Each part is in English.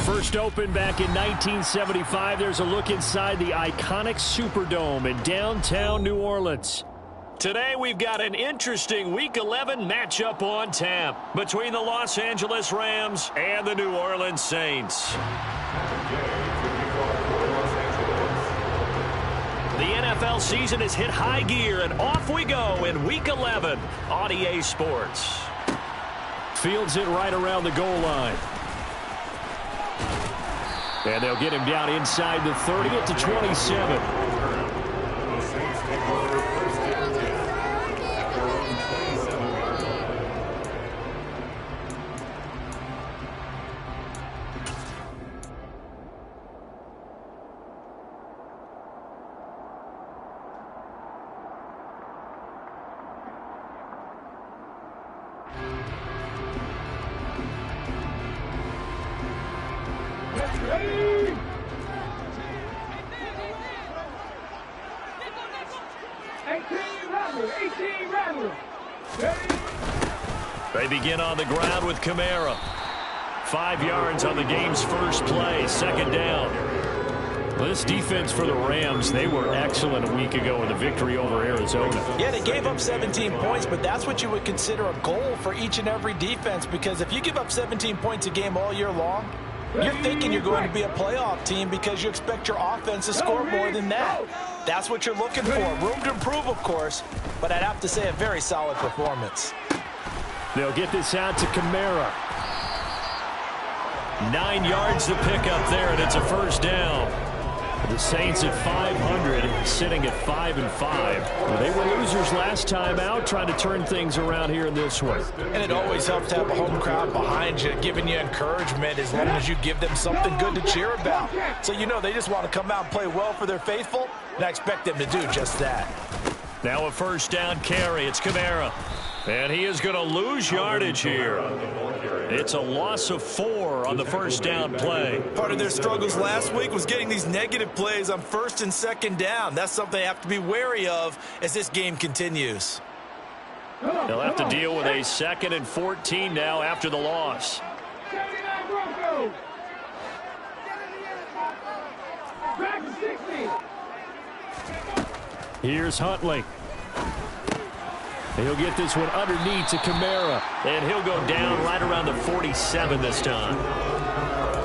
First opened back in 1975, there's a look inside the iconic Superdome in downtown New Orleans. Today we've got an interesting Week 11 matchup on tap between the Los Angeles Rams and the New Orleans Saints. The NFL season has hit high gear, and off we go in Week 11 on EA Sports. Fields it right around the goal line. And they'll get him down inside the 30 at the 27. They begin on the ground with Kamara. 5 yards on the game's first play, second down. This defense for the Rams, they were excellent a week ago in the victory over Arizona. Yeah, they gave up 17 points, but that's what you would consider a goal for each and every defense, because if you give up 17 points a game all year long, you're thinking you're going to be a playoff team because you expect your offense to score more than that. That's what you're looking for. Room to improve, of course, but I'd have to say a very solid performance. They'll get this out to Kamara. 9 yards to pick up there, and it's a first down. The Saints at 500, sitting at 5-5. They were losers last time out, trying to turn things around here in this one. And it always helps to have a home crowd behind you, giving you encouragement as long as you give them something good to cheer about. So you know they just want to come out and play well for their faithful, and I expect them to do just that. Now a first down carry. It's Kamara. And he is going to lose yardage here. It's a loss of 4 on the first down play. Part of their struggles last week was getting these negative plays on first and second down. That's something they have to be wary of as this game continues. They'll have to deal with a 2nd and 14 now after the loss. Here's Huntley. He'll get this one underneath to Kamara. And he'll go down right around the 47 this time.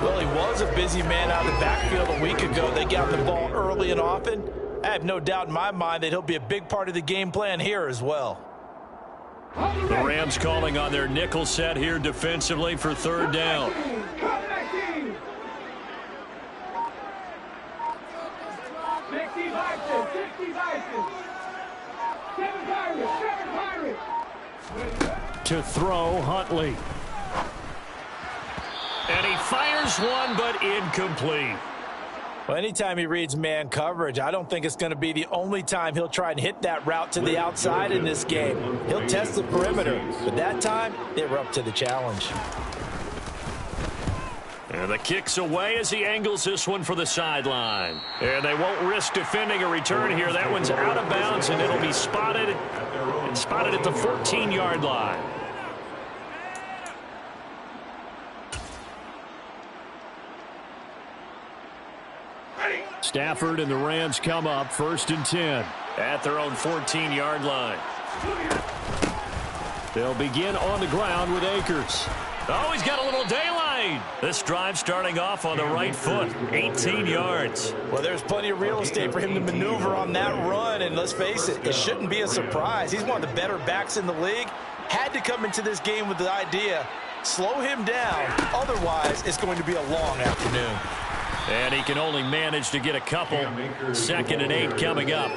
Well, he was a busy man out of the backfield a week ago. They got the ball early and often. I have no doubt in my mind that he'll be a big part of the game plan here as well. The Rams calling on their nickel set here defensively for third down. To throw, Huntley. And he fires one, but incomplete. Well, anytime he reads man coverage, I don't think it's going to be the only time he'll try and hit that route to the outside in this game. He'll test the perimeter, but that time, they were up to the challenge. And the kick's away as he angles this one for the sideline. And they won't risk defending a return here. That one's out of bounds, and it'll be spotted at the 14-yard line. Stafford and the Rams come up 1st and 10 at their own 14-yard line. They'll begin on the ground with Akers. Oh, he's got a little daylight. This drive starting off on the right foot, 18 yards. Well, there's plenty of real estate for him to maneuver on that run, and let's face it, it shouldn't be a surprise. He's one of the better backs in the league. Had to come into this game with the idea, slow him down, otherwise it's going to be a long afternoon. And he can only manage to get a couple. 2nd and 8 coming up.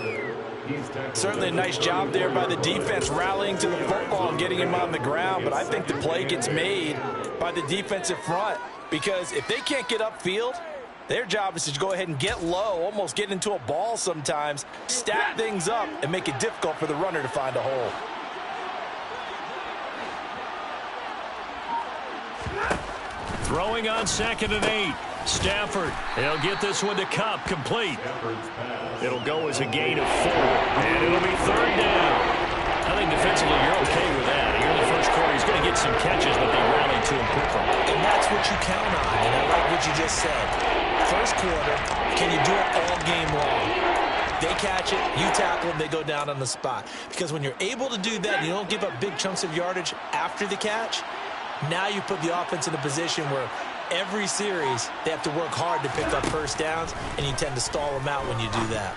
Certainly a nice job there by the defense rallying to the football and getting him on the ground, but I think the play gets made by the defensive front because if they can't get upfield, their job is to go ahead and get low, almost get into a ball sometimes, stack things up, and make it difficult for the runner to find a hole. Throwing on 2nd and 8. Stafford, he'll get this one to Kupp, complete. It'll go as a gain of 4, and it'll be 3rd down. I think defensively you're okay with that. some catches, but they rallied to him quickly. And that's what you count on, and I like what you just said. First quarter, can you do it all game long? They catch it, you tackle them, they go down on the spot. Because when you're able to do that, you don't give up big chunks of yardage after the catch, now you put the offense in a position where every series they have to work hard to pick up first downs, and you tend to stall them out when you do that.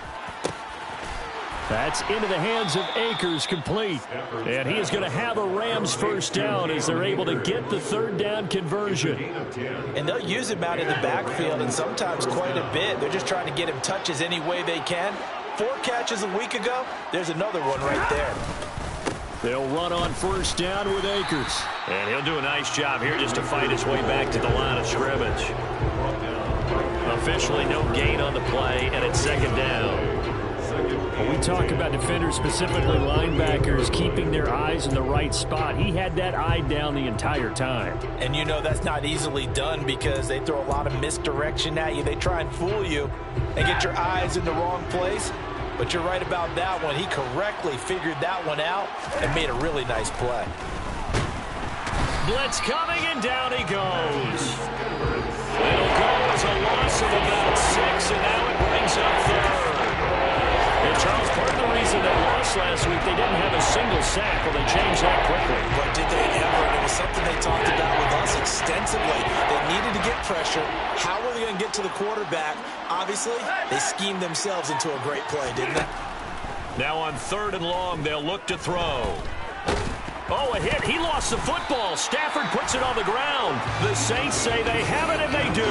That's into the hands of Akers, complete. And he is going to have a Rams first down as they're able to get the third down conversion. And they'll use him out in the backfield, and sometimes quite a bit. They're just trying to get him touches any way they can. 4 catches a week ago, there's another one right there. They'll run on first down with Akers. And he'll do a nice job here just to fight his way back to the line of scrimmage. Officially no gain on the play, and it's second down. When we talk about defenders, specifically linebackers, keeping their eyes in the right spot, he had that eye down the entire time. And you know that's not easily done because they throw a lot of misdirection at you. They try and fool you and get your eyes in the wrong place. But you're right about that one. He correctly figured that one out and made a really nice play. Blitz coming, and down he goes. It'll go as a loss of about 6, and now it brings up third. And Charles, part of the reason they lost last week, they didn't have a single sack. Well, they changed that quickly. But did they ever? And it was something they talked about with us extensively. They needed to get pressure. How were they going to get to the quarterback? Obviously, they schemed themselves into a great play, didn't they? Now on 3rd and long, they'll look to throw. Oh, a hit. He lost the football. Stafford puts it on the ground. The Saints say they have it, and they do.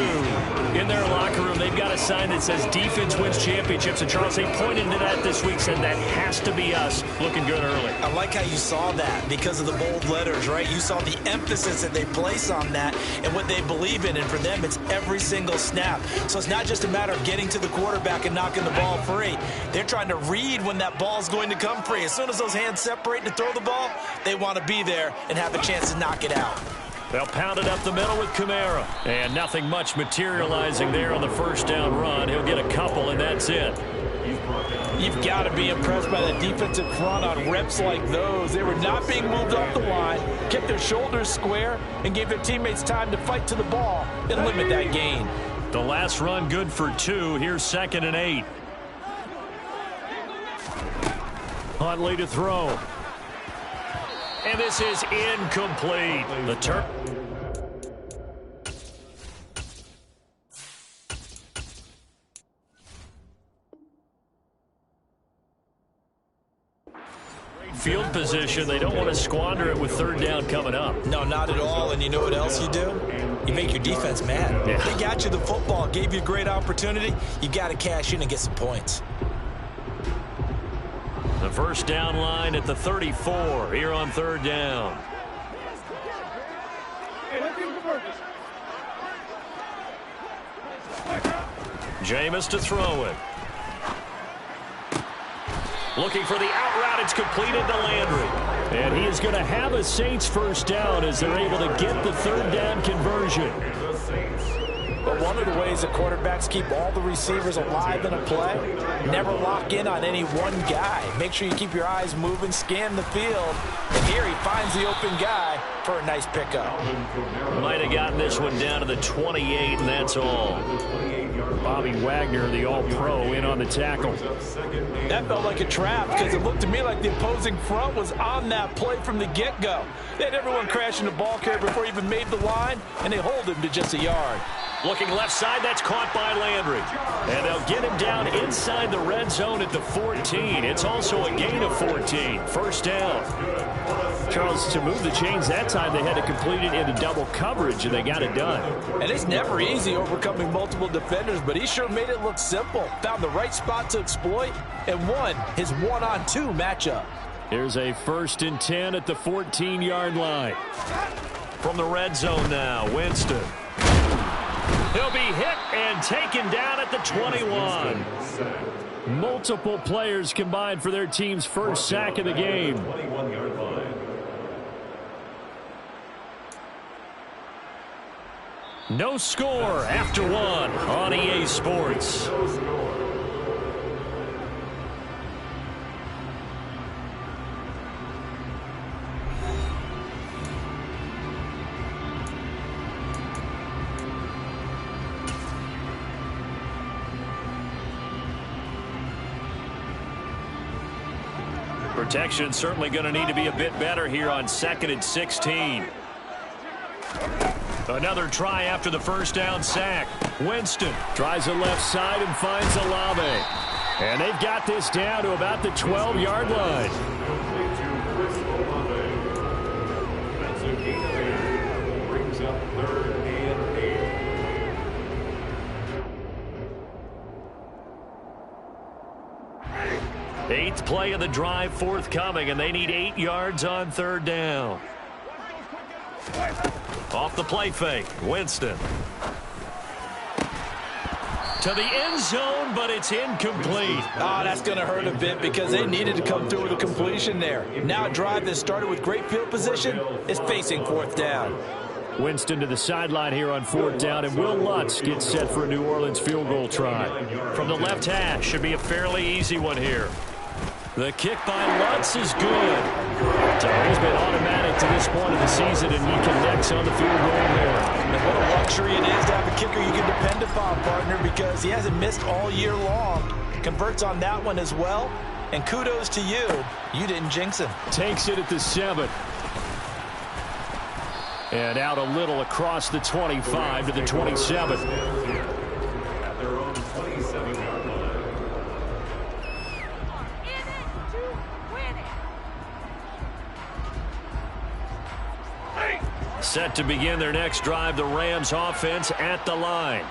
In their locker room, they've got a sign that says defense wins championships. And Charles, they pointed to that this week, said that has to be us. Looking good early. I like how you saw that because of the bold letters, right? You saw the emphasis that they place on that and what they believe in. And for them, it's every single snap. So it's not just a matter of getting to the quarterback and knocking the ball free. They're trying to read when that ball's going to come free. As soon as those hands separate to throw the ball, they want to be there and have a chance to knock it out. They'll pound it up the middle with Kamara. And nothing much materializing there on the first down run. He'll get a couple, and that's it. You've got to be impressed by the defensive front on reps like those. They were not being moved off the line, kept their shoulders square, and gave their teammates time to fight to the ball and limit that gain. The last run good for 2. Here's 2nd and 8. Huntley to throw. And this is incomplete. The turn. Field position. They don't want to squander it with 3rd down coming up. No, not at all. And you know what else you do? You make your defense mad. Yeah. They got you the football, gave you a great opportunity. You got to cash in and get some points. The first down line at the 34 here on 3rd down. Jameis to throw it. Looking for the out route. It's completed to Landry. And he is going to have a Saints first down as they're able to get the 3rd down conversion. But one of the ways the quarterbacks keep all the receivers alive in a play, never lock in on any one guy. Make sure you keep your eyes moving, scan the field. And here he finds the open guy for a nice pickup. Might have gotten this one down to the 28, and that's all. Bobby Wagner, the All-Pro, in on the tackle. That felt like a trap because it looked to me like the opposing front was on that play from the get-go. They had everyone crashing the ball carrier before he even made the line, and they hold him to just a yard. Looking left side, that's caught by Landry. And they'll get him down inside the red zone at the 14. It's also a gain of 14. First down. Charles, to move the chains that time, they had to complete it into double coverage, and they got it done. And it's never easy overcoming multiple defenders, but he sure made it look simple. Found the right spot to exploit and won his 1-on-2 matchup. Here's a 1st and 10 at the 14-yard line. From the red zone now, Winston. He'll be hit and taken down at the 21. Multiple players combined for their team's first sack of the game. No score after 1 on EA Sports. Protection certainly going to need to be a bit better here on 2nd and 16. Another try after the first down sack. Winston tries the left side and finds Olave. And they've got this down to about the 12-yard line. Brings up 3rd and 8. 8th play of the drive forthcoming, and they need 8 yards on 3rd down. Off the play fake, Winston. To the end zone, but it's incomplete. Oh, that's going to hurt a bit because they needed to come through with a completion there. Now a drive that started with great field position is facing 4th down. Winston to the sideline here on 4th down, and Will Lutz gets set for a New Orleans field goal try. From the left hash, should be a fairly easy one here. The kick by Lutz is good. So he's been automatic to this point of the season, and he connects on the field goal there. And what a luxury it is to have a kicker you can depend upon, partner, because he hasn't missed all year long. Converts on that one as well. And kudos to you. You didn't jinx him. Takes it at the 7. And out a little across the 25 to the 27. At their own 27-yard line. Set to begin their next drive, the Rams offense at the line.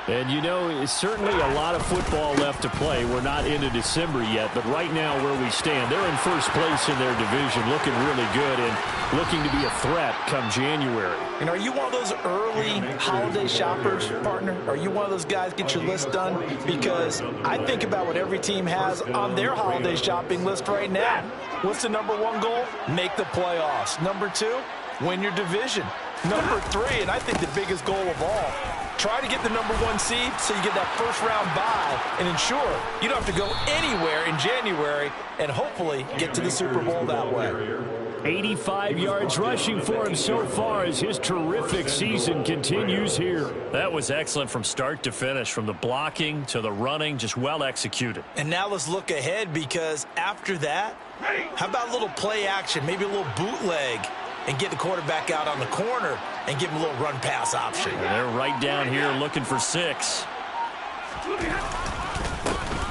And, you know, it's certainly a lot of football left to play. We're not into December yet, but right now where we stand, they're in first place in their division, looking really good and looking to be a threat come January. And are you one of those early holiday shoppers, partner? Are you one of those guys get your list done? Because I think about what every team has on their holiday shopping list right now. What's the #1 goal? Make the playoffs. #2, win your division. #3, and I think the biggest goal of all, try to get the #1 seed so you get that first-round bye and ensure you don't have to go anywhere in January and hopefully get to the Super Bowl that way. 85 yards rushing for him so far as his terrific season continues here. That was excellent from start to finish, from the blocking to the running, just well executed. And now let's look ahead, because after that, how about a little play action, maybe a little bootleg, and get the quarterback out on the corner and give him a little run-pass option. And they're right down here looking for 6.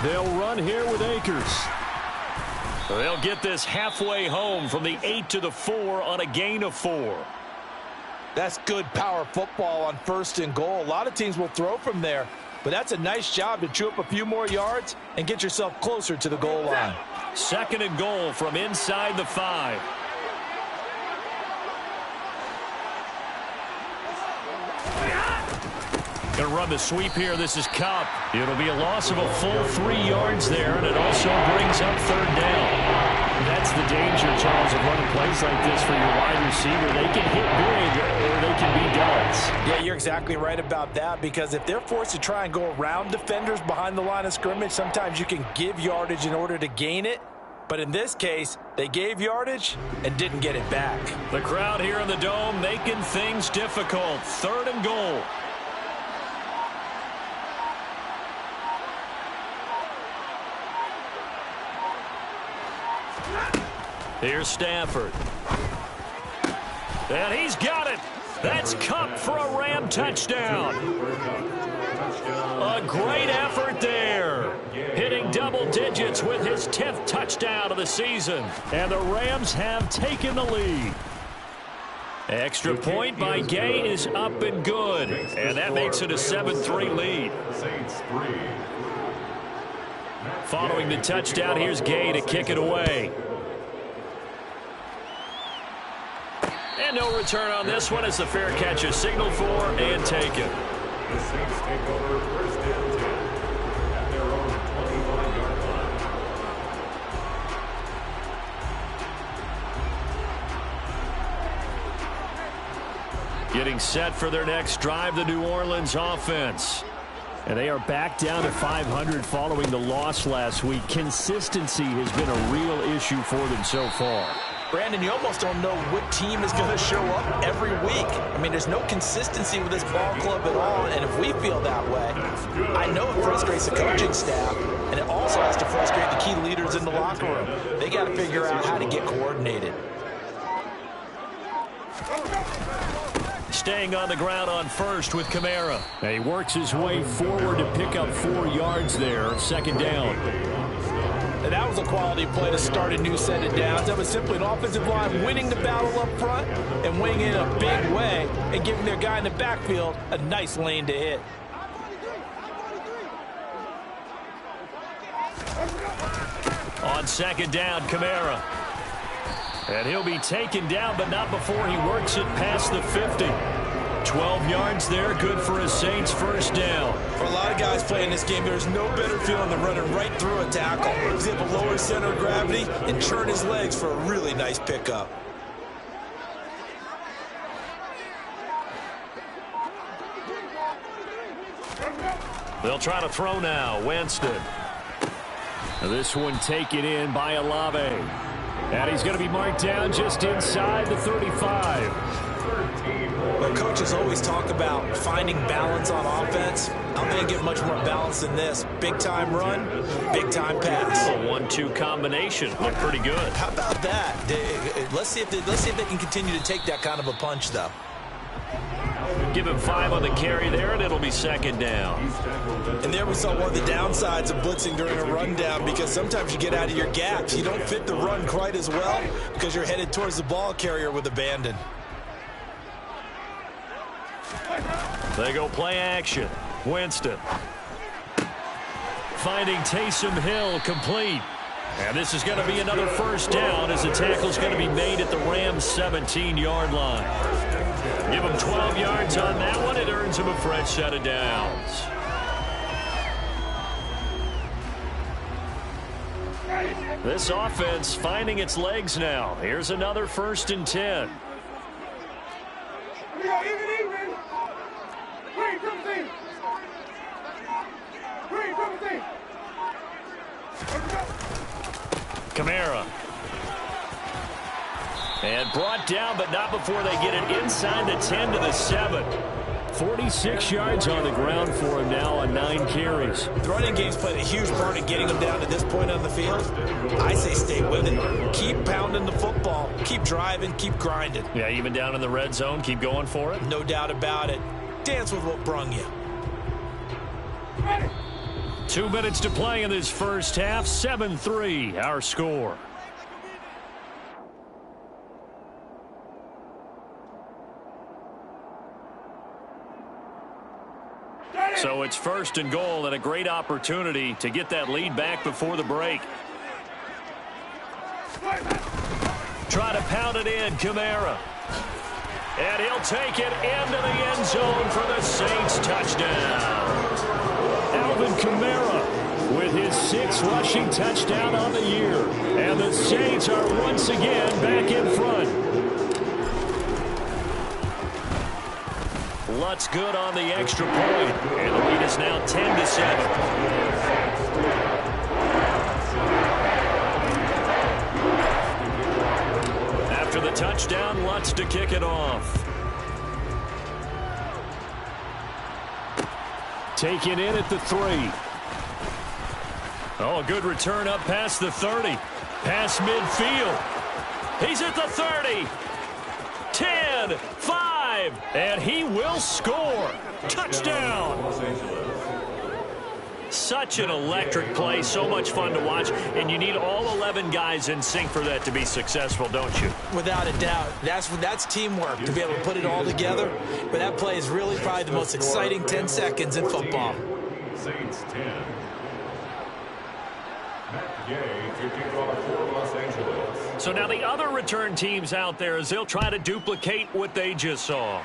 They'll run here with Akers. They'll get this halfway home from the 8 to the 4 on a gain of 4. That's good power football on 1st and goal. A lot of teams will throw from there, but that's a nice job to chew up a few more yards and get yourself closer to the goal line. 2nd and goal from inside the 5. Going to run the sweep here. This is Kupp. It'll be a loss of a full 3 yards there, and it also brings up 3rd down. That's the danger, Charles, of running plays like this for your wide receiver. They can hit big, or they can be duds. Yeah, you're exactly right about that, because if they're forced to try and go around defenders behind the line of scrimmage, sometimes you can give yardage in order to gain it. But in this case, they gave yardage and didn't get it back. The crowd here in the Dome making things difficult. 3rd and goal. Here's Stafford. And he's got it. That's Kupp for a Ram touchdown. A great effort there. Hitting double digits with his 10th touchdown of the season. And the Rams have taken the lead. Extra point by Gay is up and good. And that makes it a 7-3 lead. Following the touchdown, here's Gay to kick it away. And no return on this one as the fair catch is signaled for and taken. The Saints take over 1st and 10 at their own 21-yard line. Getting set for their next drive, the New Orleans offense. And they are back down to 500 following the loss last week. Consistency has been a real issue for them so far. Brandon, you almost don't know what team is going to show up every week. I mean, there's no consistency with this ball club at all, and if we feel that way, I know it frustrates the coaching staff, and it also has to frustrate the key leaders in the locker room. They got to figure out how to get coordinated. Staying on the ground on first with Kamara. And he works his way forward to pick up 4 yards there. Second down. And that was a quality play to start a new set of downs. That was simply an offensive line winning the battle up front and winning in a big way and giving their guy in the backfield a nice lane to hit. On second down, Kamara. And he'll be taken down, but not before he works it past the 50. 12 yards there, good for a Saints first down. For a lot of guys playing this game, there's no better feeling than running right through a tackle. He's able to lower his center of gravity and turn his legs for a really nice pickup. They'll try to throw now. Winston. This one taken in by Olave. And he's going to be marked down just inside the 35. Well, coaches always talk about finding balance on offense. I don't think get much more balance than this. Big-time run, big-time pass. A 1-2 combination. Looked pretty good. How about that? Let's see if they can continue to take that kind of a punch, though. Give him 5 on the carry there, and it'll be second down. And there we saw one of the downsides of blitzing during a rundown, because sometimes you get out of your gaps. You don't fit the run quite as well because you're headed towards the ball carrier with abandon. They go play action. Winston. Finding Taysom Hill complete. And this is going to be another first down as the tackle's going to be made at the Rams' 17-yard line. Give him 12 yards on that one. It earns him a fresh set of downs. This offense finding its legs now. Here's another 1st and 10. Kamara. And brought down, but not before they get it inside the 10 to the 7. 46 yards on the ground for him now on 9 carries. The running game's played a huge part in getting him down to this point on the field. I say stay with it. Keep pounding the football. Keep driving. Keep grinding. Yeah, even down in the red zone, keep going for it. No doubt about it. Dance with what brung you. 2 minutes to play in this first half. 7-3, our score. So it's 1st and goal and a great opportunity to get that lead back before the break. Try to pound it in, Kamara. And he'll take it into the end zone for the Saints touchdown. Alvin Kamara with his 6th rushing touchdown on the year. And the Saints are once again back in front. Lutz good on the extra point. And the lead is now 10-7. After the touchdown, Lutz to kick it off. Taken in at the 3. Oh, a good return up past the 30. Past midfield. He's at the 30. 10, 5, and he will score. Touchdown. Such an electric play, so much fun to watch, and you need all 11 guys in sync for that to be successful, don't you? Without a doubt. That's teamwork, to be able to put it all together. But that play is really probably the most exciting 10 seconds in football. Saints 10. Matt Gay kicking off for Los Angeles. So now the other return teams out there as they'll try to duplicate what they just saw.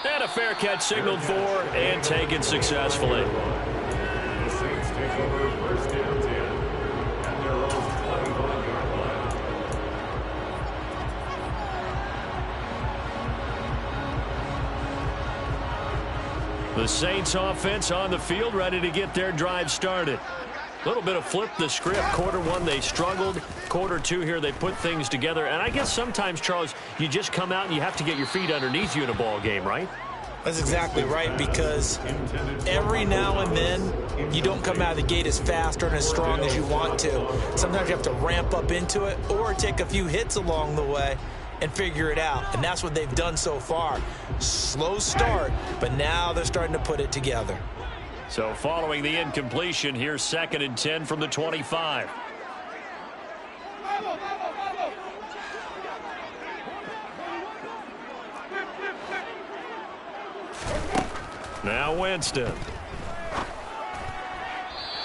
And a fair catch signaled for and taken successfully. The Saints take over 1st and 10 at their own 25-yard line. The Saints offense on the field ready to get their drive started. A little bit of flip the script. Quarter 1 they struggled. Quarter 2 here they put things together. And I guess sometimes, Charles, you just come out and you have to get your feet underneath you in a ball game, right? That's exactly right, because every now and then you don't come out of the gate as fast or as strong as you want to. Sometimes you have to ramp up into it or take a few hits along the way and figure it out. And that's what they've done so far. Slow start, but now they're starting to put it together. So following the incompletion, here's 2nd and 10 from the 25. Now Winston.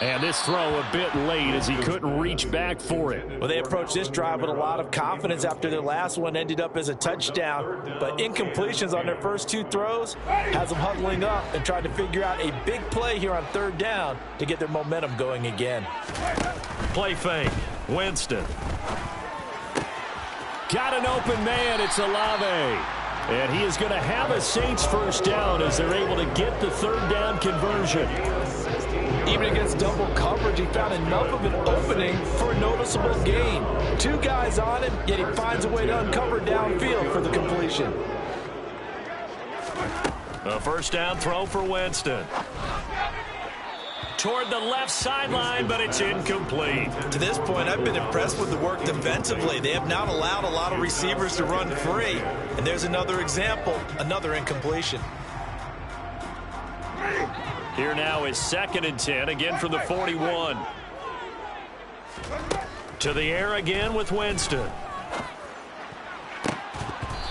And this throw a bit late as he couldn't reach back for it. Well, they approached this drive with a lot of confidence after their last one ended up as a touchdown. But incompletions on their first 2 throws has them huddling up and trying to figure out a big play here on 3rd down to get their momentum going again. Play fake. Winston. Got an open man. It's Olave. And he is going to have a Saints first down as they're able to get the 3rd down conversion. Even against double coverage, he found enough of an opening for a noticeable gain. 2 guys on him, yet he finds a way to uncover downfield for the completion. A first down throw for Winston. Toward the left sideline, but it's incomplete. To this point, I've been impressed with the work defensively. They have not allowed a lot of receivers to run free. And there's another example, another incompletion. Here now is 2nd and 10, again from the 41. To the air again with Winston.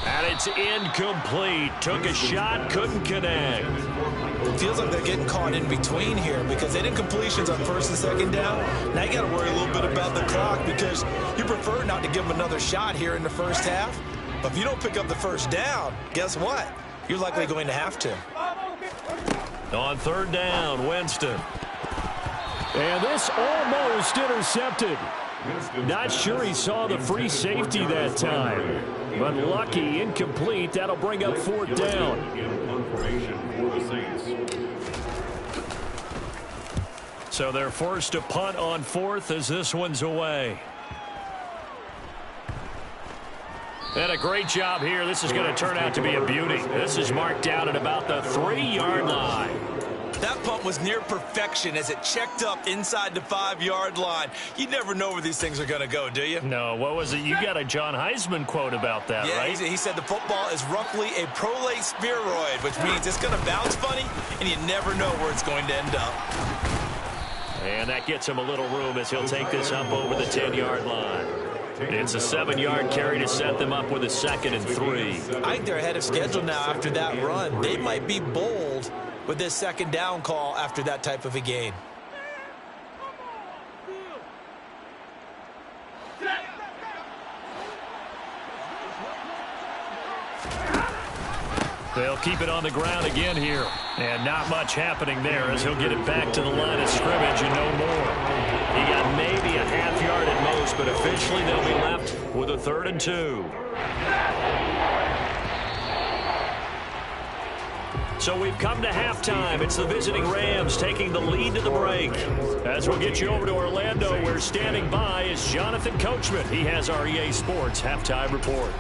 And it's incomplete. Took a shot, couldn't connect. It feels like they're getting caught in between here because they did completions on 1st and 2nd down. Now you got to worry a little bit about the clock because you prefer not to give them another shot here in the first half. But if you don't pick up the first down, guess what? You're likely going to have to. On 3rd down, Winston. And this almost intercepted. Not sure he saw the free safety that time. But lucky, incomplete. That'll bring up 4th down. So they're forced to punt on 4th as this one's away. And a great job here. This is going to turn out to be a beauty. This is marked down at about the 3-yard line. That punt was near perfection as it checked up inside the 5-yard line. You never know where these things are going to go, do you? No, what was it? You got a John Heisman quote about that, yeah, right? He said the football is roughly a prolate spheroid, which means it's going to bounce funny, and you never know where it's going to end up. And that gets him a little room as he'll take this up over the 10-yard line. It's a 7-yard carry to set them up with a 2nd and 3. I think they're ahead of schedule now after that run. They might be bold with this 2nd down call after that type of a gain. They'll keep it on the ground again here. And not much happening there as he'll get it back to the line of scrimmage and no more. He got maybe a half yard at most, but officially they'll be left with a 3rd and 2. So we've come to halftime. It's the visiting Rams taking the lead to the break. As we'll get you over to Orlando, where standing by is Jonathan Coachman. He has our EA Sports halftime report.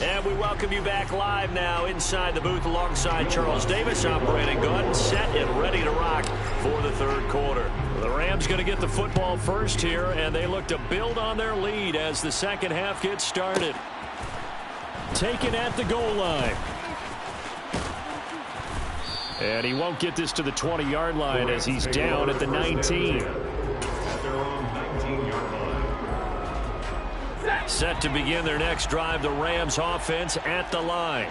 And we welcome you back live now inside the booth alongside Charles Davis. I'm Brandon Gunn, set and ready to rock for the 3rd quarter. The Rams going to get the football first here, and they look to build on their lead as the 2nd half gets started. Taken at the goal line. And he won't get this to the 20-yard line as he's down at the 19. Set to begin their next drive, the Rams offense at the line.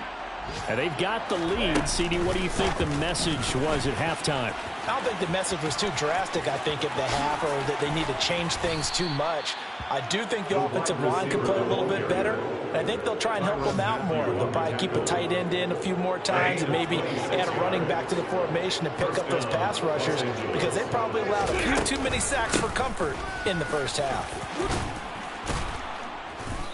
And they've got the lead. CD, what do you think the message was at halftime? I don't think the message was too drastic, I think, at the half, or that they need to change things too much. I do think the offensive line could play a little bit better, and I think they'll try and help them out more. They'll probably keep a tight end in a few more times and maybe add a running back to the formation to pick up those pass rushers because they probably allowed a few too many sacks for comfort in the first half.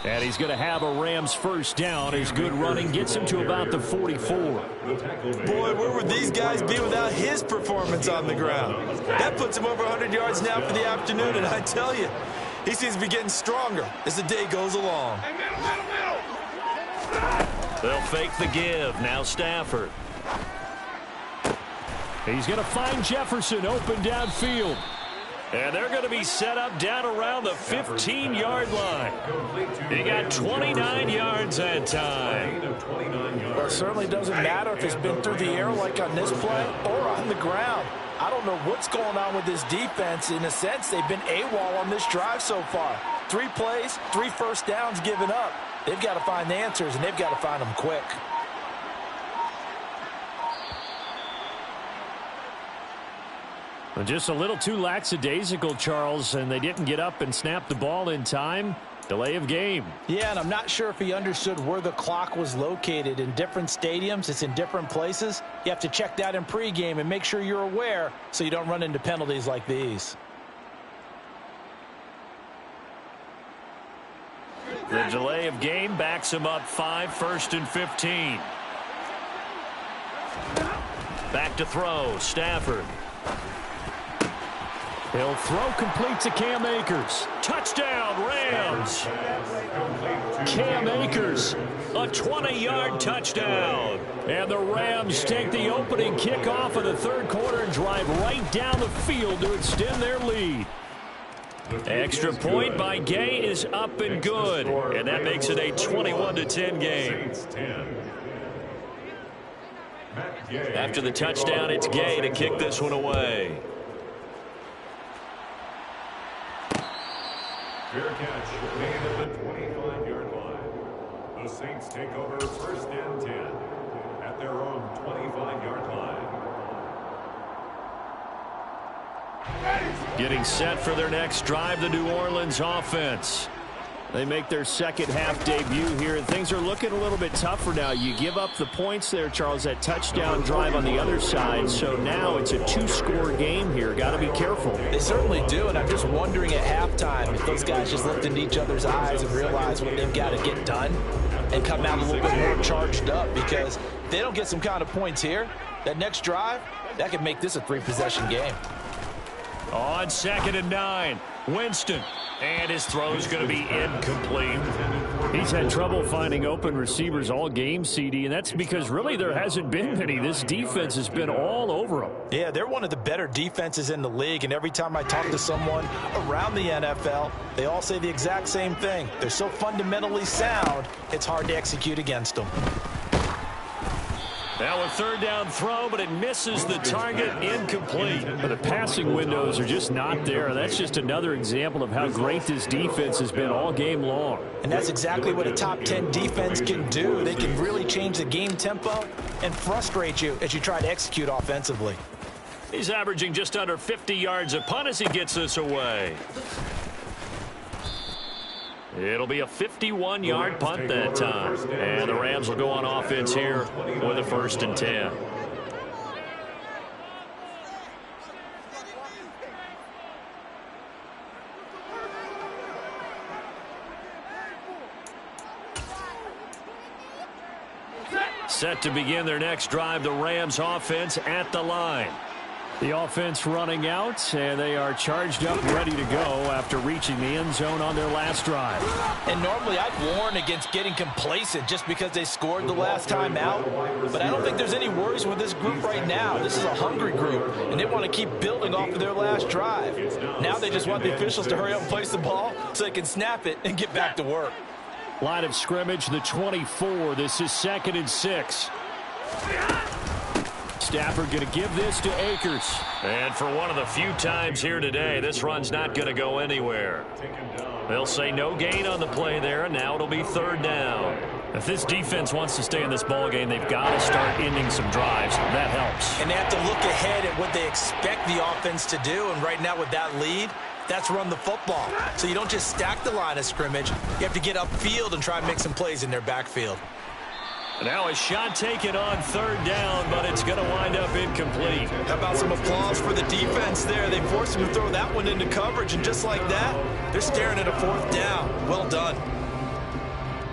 And he's going to have a Rams first down. His good running gets him to about the 44. Boy, where would these guys be without his performance on the ground? That puts him over 100 yards now for the afternoon, and I tell you, he seems to be getting stronger as the day goes along. They'll fake the give. Now Stafford. He's going to find Jefferson open downfield. And they're going to be set up down around the 15-yard line. He got 29 yards that time. Well, it certainly doesn't matter if it's been through the air like on this play or on the ground. I don't know what's going on with this defense. In a sense, they've been AWOL on this drive so far. 3 plays, 3 first downs given up. They've got to find the answers, and they've got to find them quick. Just a little too lackadaisical, Charles, and they didn't get up and snap the ball in time. Delay of game. Yeah, and I'm not sure if he understood where the clock was located. In different stadiums, it's in different places. You have to check that in pregame and make sure you're aware so you don't run into penalties like these. The delay of game backs him up 5, 1st and 15. Back to throw, Stafford. He'll throw complete to Cam Akers. Touchdown, Rams. Cam Akers, a 20-yard touchdown. And the Rams take the opening kickoff of the third quarter and drive right down the field to extend their lead. Extra point by Gay is up and good. And that makes it a 21-10 game. After the touchdown, it's Gay to kick this one away. Fair catch made at the 25-yard line. The Saints take over 1st and 10 at their own 25-yard line. Getting set for their next drive, the New Orleans offense. They make their second half debut here, and things are looking a little bit tougher now. You give up the points there, Charles, that touchdown drive on the other side. So now it's a 2-score game here. Got to be careful. They certainly do, and I'm just wondering at halftime if those guys just looked into each other's eyes and realize what they've got to get done and come out a little bit more charged up, because if they don't get some kind of points here, that next drive, that could make this a 3-possession game. On 2nd and 9, Winston. And his throw is going to be incomplete. He's had trouble finding open receivers all game, CD, and that's because really there hasn't been many. This defense has been all over them. Yeah, they're one of the better defenses in the league, and every time I talk to someone around the NFL, they all say the exact same thing. They're so fundamentally sound, it's hard to execute against them. Now a 3rd down throw, but it misses the target, incomplete. But the passing windows are just not there. That's just another example of how great this defense has been all game long. And that's exactly what a top 10 defense can do. They can really change the game tempo and frustrate you as you try to execute offensively. He's averaging just under 50 yards a punt as he gets this away. It'll be a 51-yard punt that time. And the Rams will go on offense here with a 1st and 10. Set to begin their next drive, the Rams offense at the line. The offense running out, and they are charged up, ready to go after reaching the end zone on their last drive. And normally I'd warn against getting complacent just because they scored the last time out. But I don't think there's any worries with this group right now. This is a hungry group, and they want to keep building off of their last drive. Now they just want the officials to hurry up and place the ball so they can snap it and get back to work. Line of scrimmage, the 24. This is 2nd and 6. Stafford going to give this to Akers. And for one of the few times here today, this run's not going to go anywhere. They'll say no gain on the play there, and now it'll be 3rd down. If this defense wants to stay in this ballgame, they've got to start ending some drives. That helps. And they have to look ahead at what they expect the offense to do, and right now with that lead, that's run the football. So you don't just stack the line of scrimmage. You have to get upfield and try and make some plays in their backfield. Now a shot taken on 3rd down, but it's going to wind up incomplete. How about some applause for the defense there? They forced him to throw that one into coverage, and just like that, they're staring at a 4th down. Well done.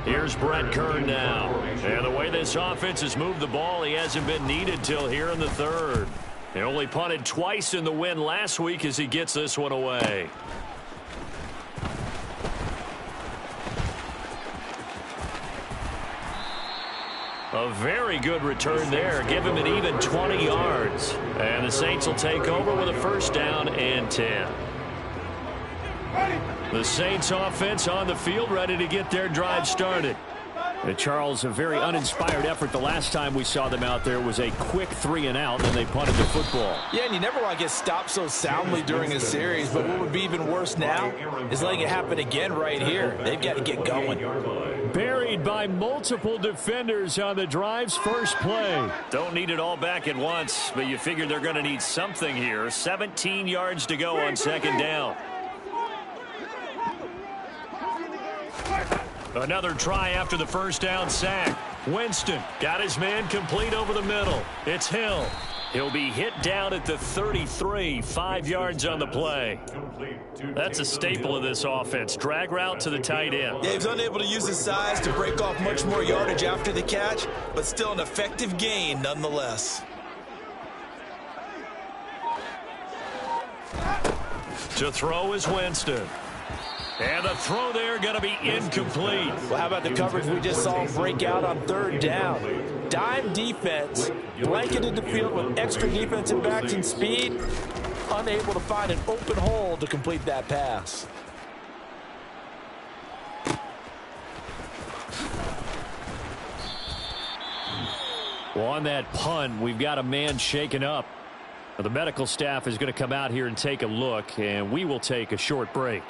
Here's Brett Kern now. And the way this offense has moved the ball, he hasn't been needed till here in the 3rd. He only punted twice in the win last week as he gets this one away. A very good return there. Give him an even 20 yards. And the Saints will take over with a first down and 10. The Saints offense on the field, ready to get their drive started. Charles, a very uninspired effort. The last time we saw them out there was a quick 3-and-out, and they punted the football. Yeah, and you never want to get stopped so soundly during a series, but what would be even worse now is letting it happen again right here. They've got to get going. Buried by multiple defenders on the drive's first play. Don't need it all back at once, but you figure they're going to need something here. 17 yards to go on second down. Another try after the first down sack. Winston got his man complete over the middle. It's Hill. He'll be hit down at the 33, 5 yards on the play. That's a staple of this offense. Drag route to the tight end. Yeah, he's unable to use his size to break off much more yardage after the catch, but still an effective gain nonetheless. To throw is Winston. And the throw there going to be incomplete. Well, how about the coverage we just saw him break out on third down? Dime defense, blanketed the field with extra defensive backs and speed, unable to find an open hole to complete that pass. Well, on that punt, we've got a man shaken up. The medical staff is going to come out here and take a look, and we will take a short break.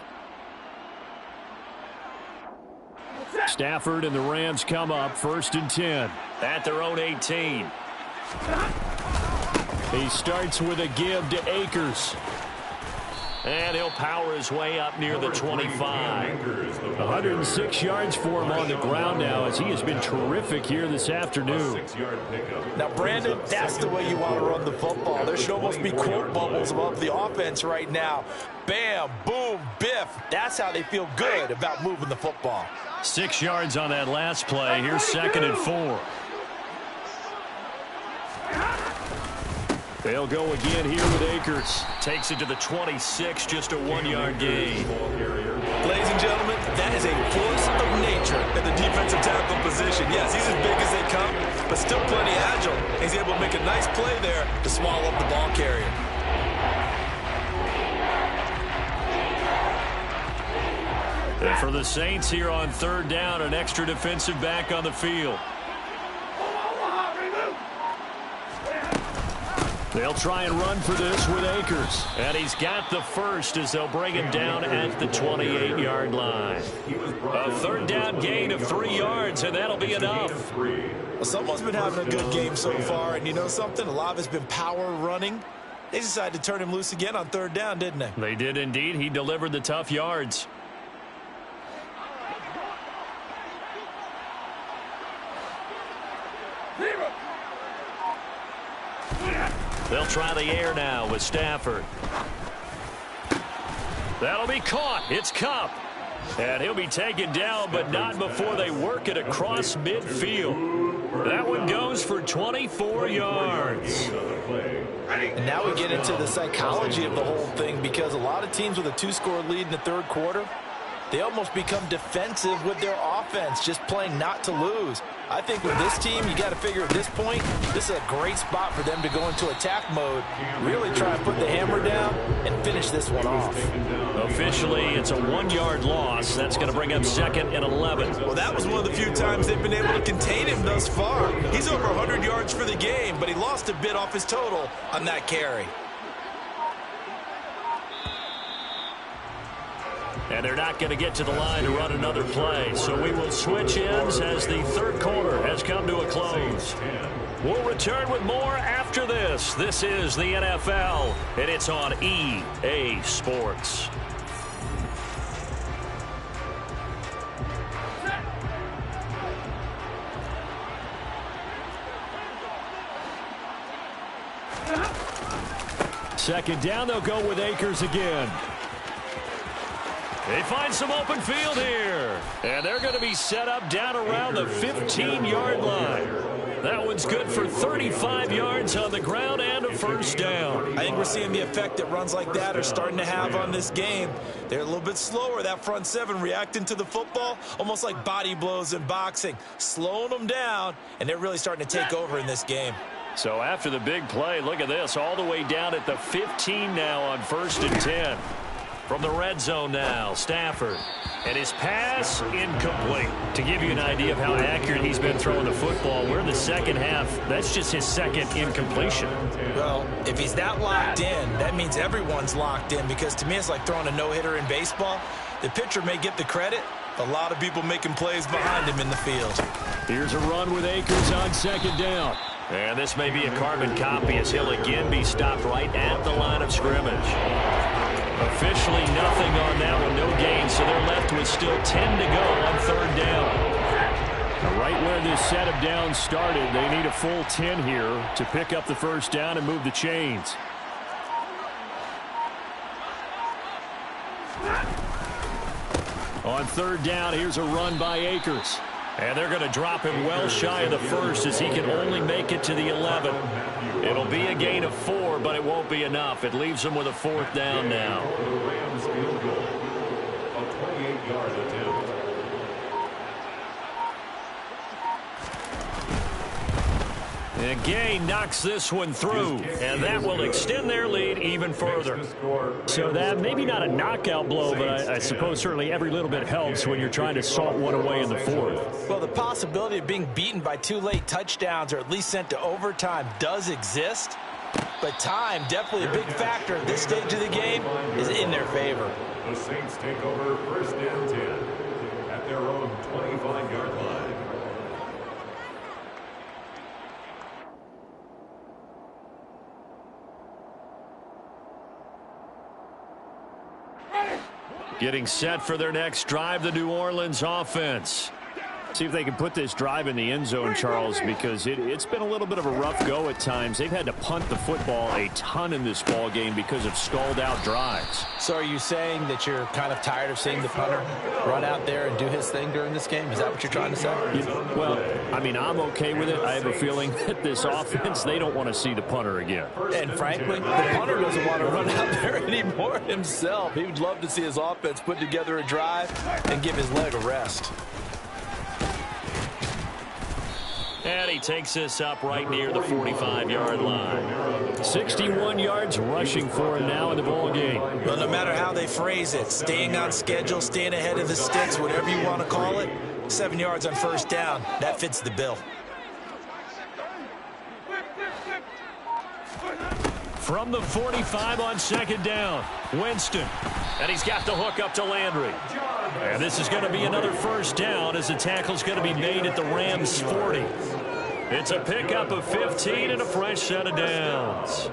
Stafford and the Rams come up 1st and 10 at their own 18. He starts with a give to Akers. And he'll power his way up near the 25. 106 yards for him on the ground now, as he has been terrific here this afternoon. Now, Brandon, that's the way you want to run the football. There should almost be quote bubbles above the offense right now. Bam, boom, biff. That's how they feel good about moving the football. 6 yards on that last play. Here's 2nd and 4. They'll go again here with Akers. Takes it to the 26, just a 1-yard gain. Ladies and gentlemen, that is a force of nature at the defensive tackle position. Yes, he's as big as they come, but still plenty agile. He's able to make a nice play there to swallow up the ball carrier. And for the Saints here on third down, an extra defensive back on the field. They'll try and run for this with Akers. And he's got the first as they'll bring him down at the 28-yard line. A third down gain of 3 yards, and that'll be enough. Well, someone's been having a good game so far, and you know something? A lot of it's been power running. They decided to turn him loose again on third down, didn't they? They did indeed. He delivered the tough yards. They'll try the air now with Stafford. That'll be caught. It's Kupp. And he'll be taken down, but not before they work it across midfield. That one goes for 24 yards. And now we get into the psychology of the whole thing, because a lot of teams with a 2-score lead in the third quarter, they almost become defensive with their offense, just playing not to lose. I think with this team, you got to figure at this point, this is a great spot for them to go into attack mode, really try and put the hammer down and finish this one off. Officially, it's a 1-yard loss. That's going to bring up 2nd and 11. Well, that was one of the few times they've been able to contain him thus far. He's over 100 yards for the game, but he lost a bit off his total on that carry. And they're not going to get to the line to run another play. So we will switch ends as the third quarter has come to a close. We'll return with more after this. This is the NFL, and it's on EA Sports. Second down, they'll go with Akers again. They find some open field here. And they're going to be set up down around the 15-yard line. That one's good for 35 yards on the ground and a first down. I think we're seeing the effect that runs like that are starting to have on this game. They're a little bit slower, that front seven, reacting to the football, almost like body blows in boxing, slowing them down, and they're really starting to take over in this game. So after the big play, look at this, all the way down at the 15 now on 1st and 10. From the red zone now, Stafford. And his pass incomplete. To give you an idea of how accurate he's been throwing the football, we're in the second half. That's just his second incompletion. Well, if he's that locked in, that means everyone's locked in, because to me it's like throwing a no-hitter in baseball. The pitcher may get the credit, a lot of people making plays behind him in the field. Here's a run with Akers on 2nd down. And this may be a carbon copy as he'll again be stopped right at the line of scrimmage. Officially nothing on that one, no gain, so they're left with still 10 to go on 3rd down. Now, right where this set of downs started, they need a full 10 here to pick up the first down and move the chains. On 3rd down, here's a run by Akers. And they're going to drop him well shy of the first as he can only make it to the 11. It'll be a gain of 4, but it won't be enough. It leaves him with a 4th down now. Rams field goal, a 28-yard attempt. And Gay knocks this one through, and that will extend their lead even further. So that maybe not a knockout blow, but I suppose certainly every little bit helps when you're trying to salt one away in the 4th. Well, the possibility of being beaten by 2 late touchdowns or at least sent to overtime does exist, but time, definitely a big factor at this stage of the game, is in their favor. The Saints take over 1st and 10 at their own 25-yard line. Getting set for their next drive, the New Orleans offense. See if they can put this drive in the end zone, Charles, because it's been a little bit of a rough go at times. They've had to punt the football a ton in this ball game because of stalled-out drives. So are you saying that you're kind of tired of seeing the punter run out there and do his thing during this game? Is that what you're trying to say? Well, I mean, I'm okay with it. I have a feeling that this offense, they don't want to see the punter again. And frankly, the punter doesn't want to run out there anymore himself. He would love to see his offense put together a drive and give his leg a rest. And he takes this up right near the 45-yard line. 61 yards rushing for him now in the ball game. Well, no matter how they phrase it, staying on schedule, staying ahead of the sticks, whatever you want to call it, 7 yards on 1st down, that fits the bill. From the 45 on 2nd down, Winston. And he's got the hook up to Landry. And this is going to be another 1st down as the tackle's going to be made at the Rams' 40. It's a pickup of 15 and a fresh set of downs.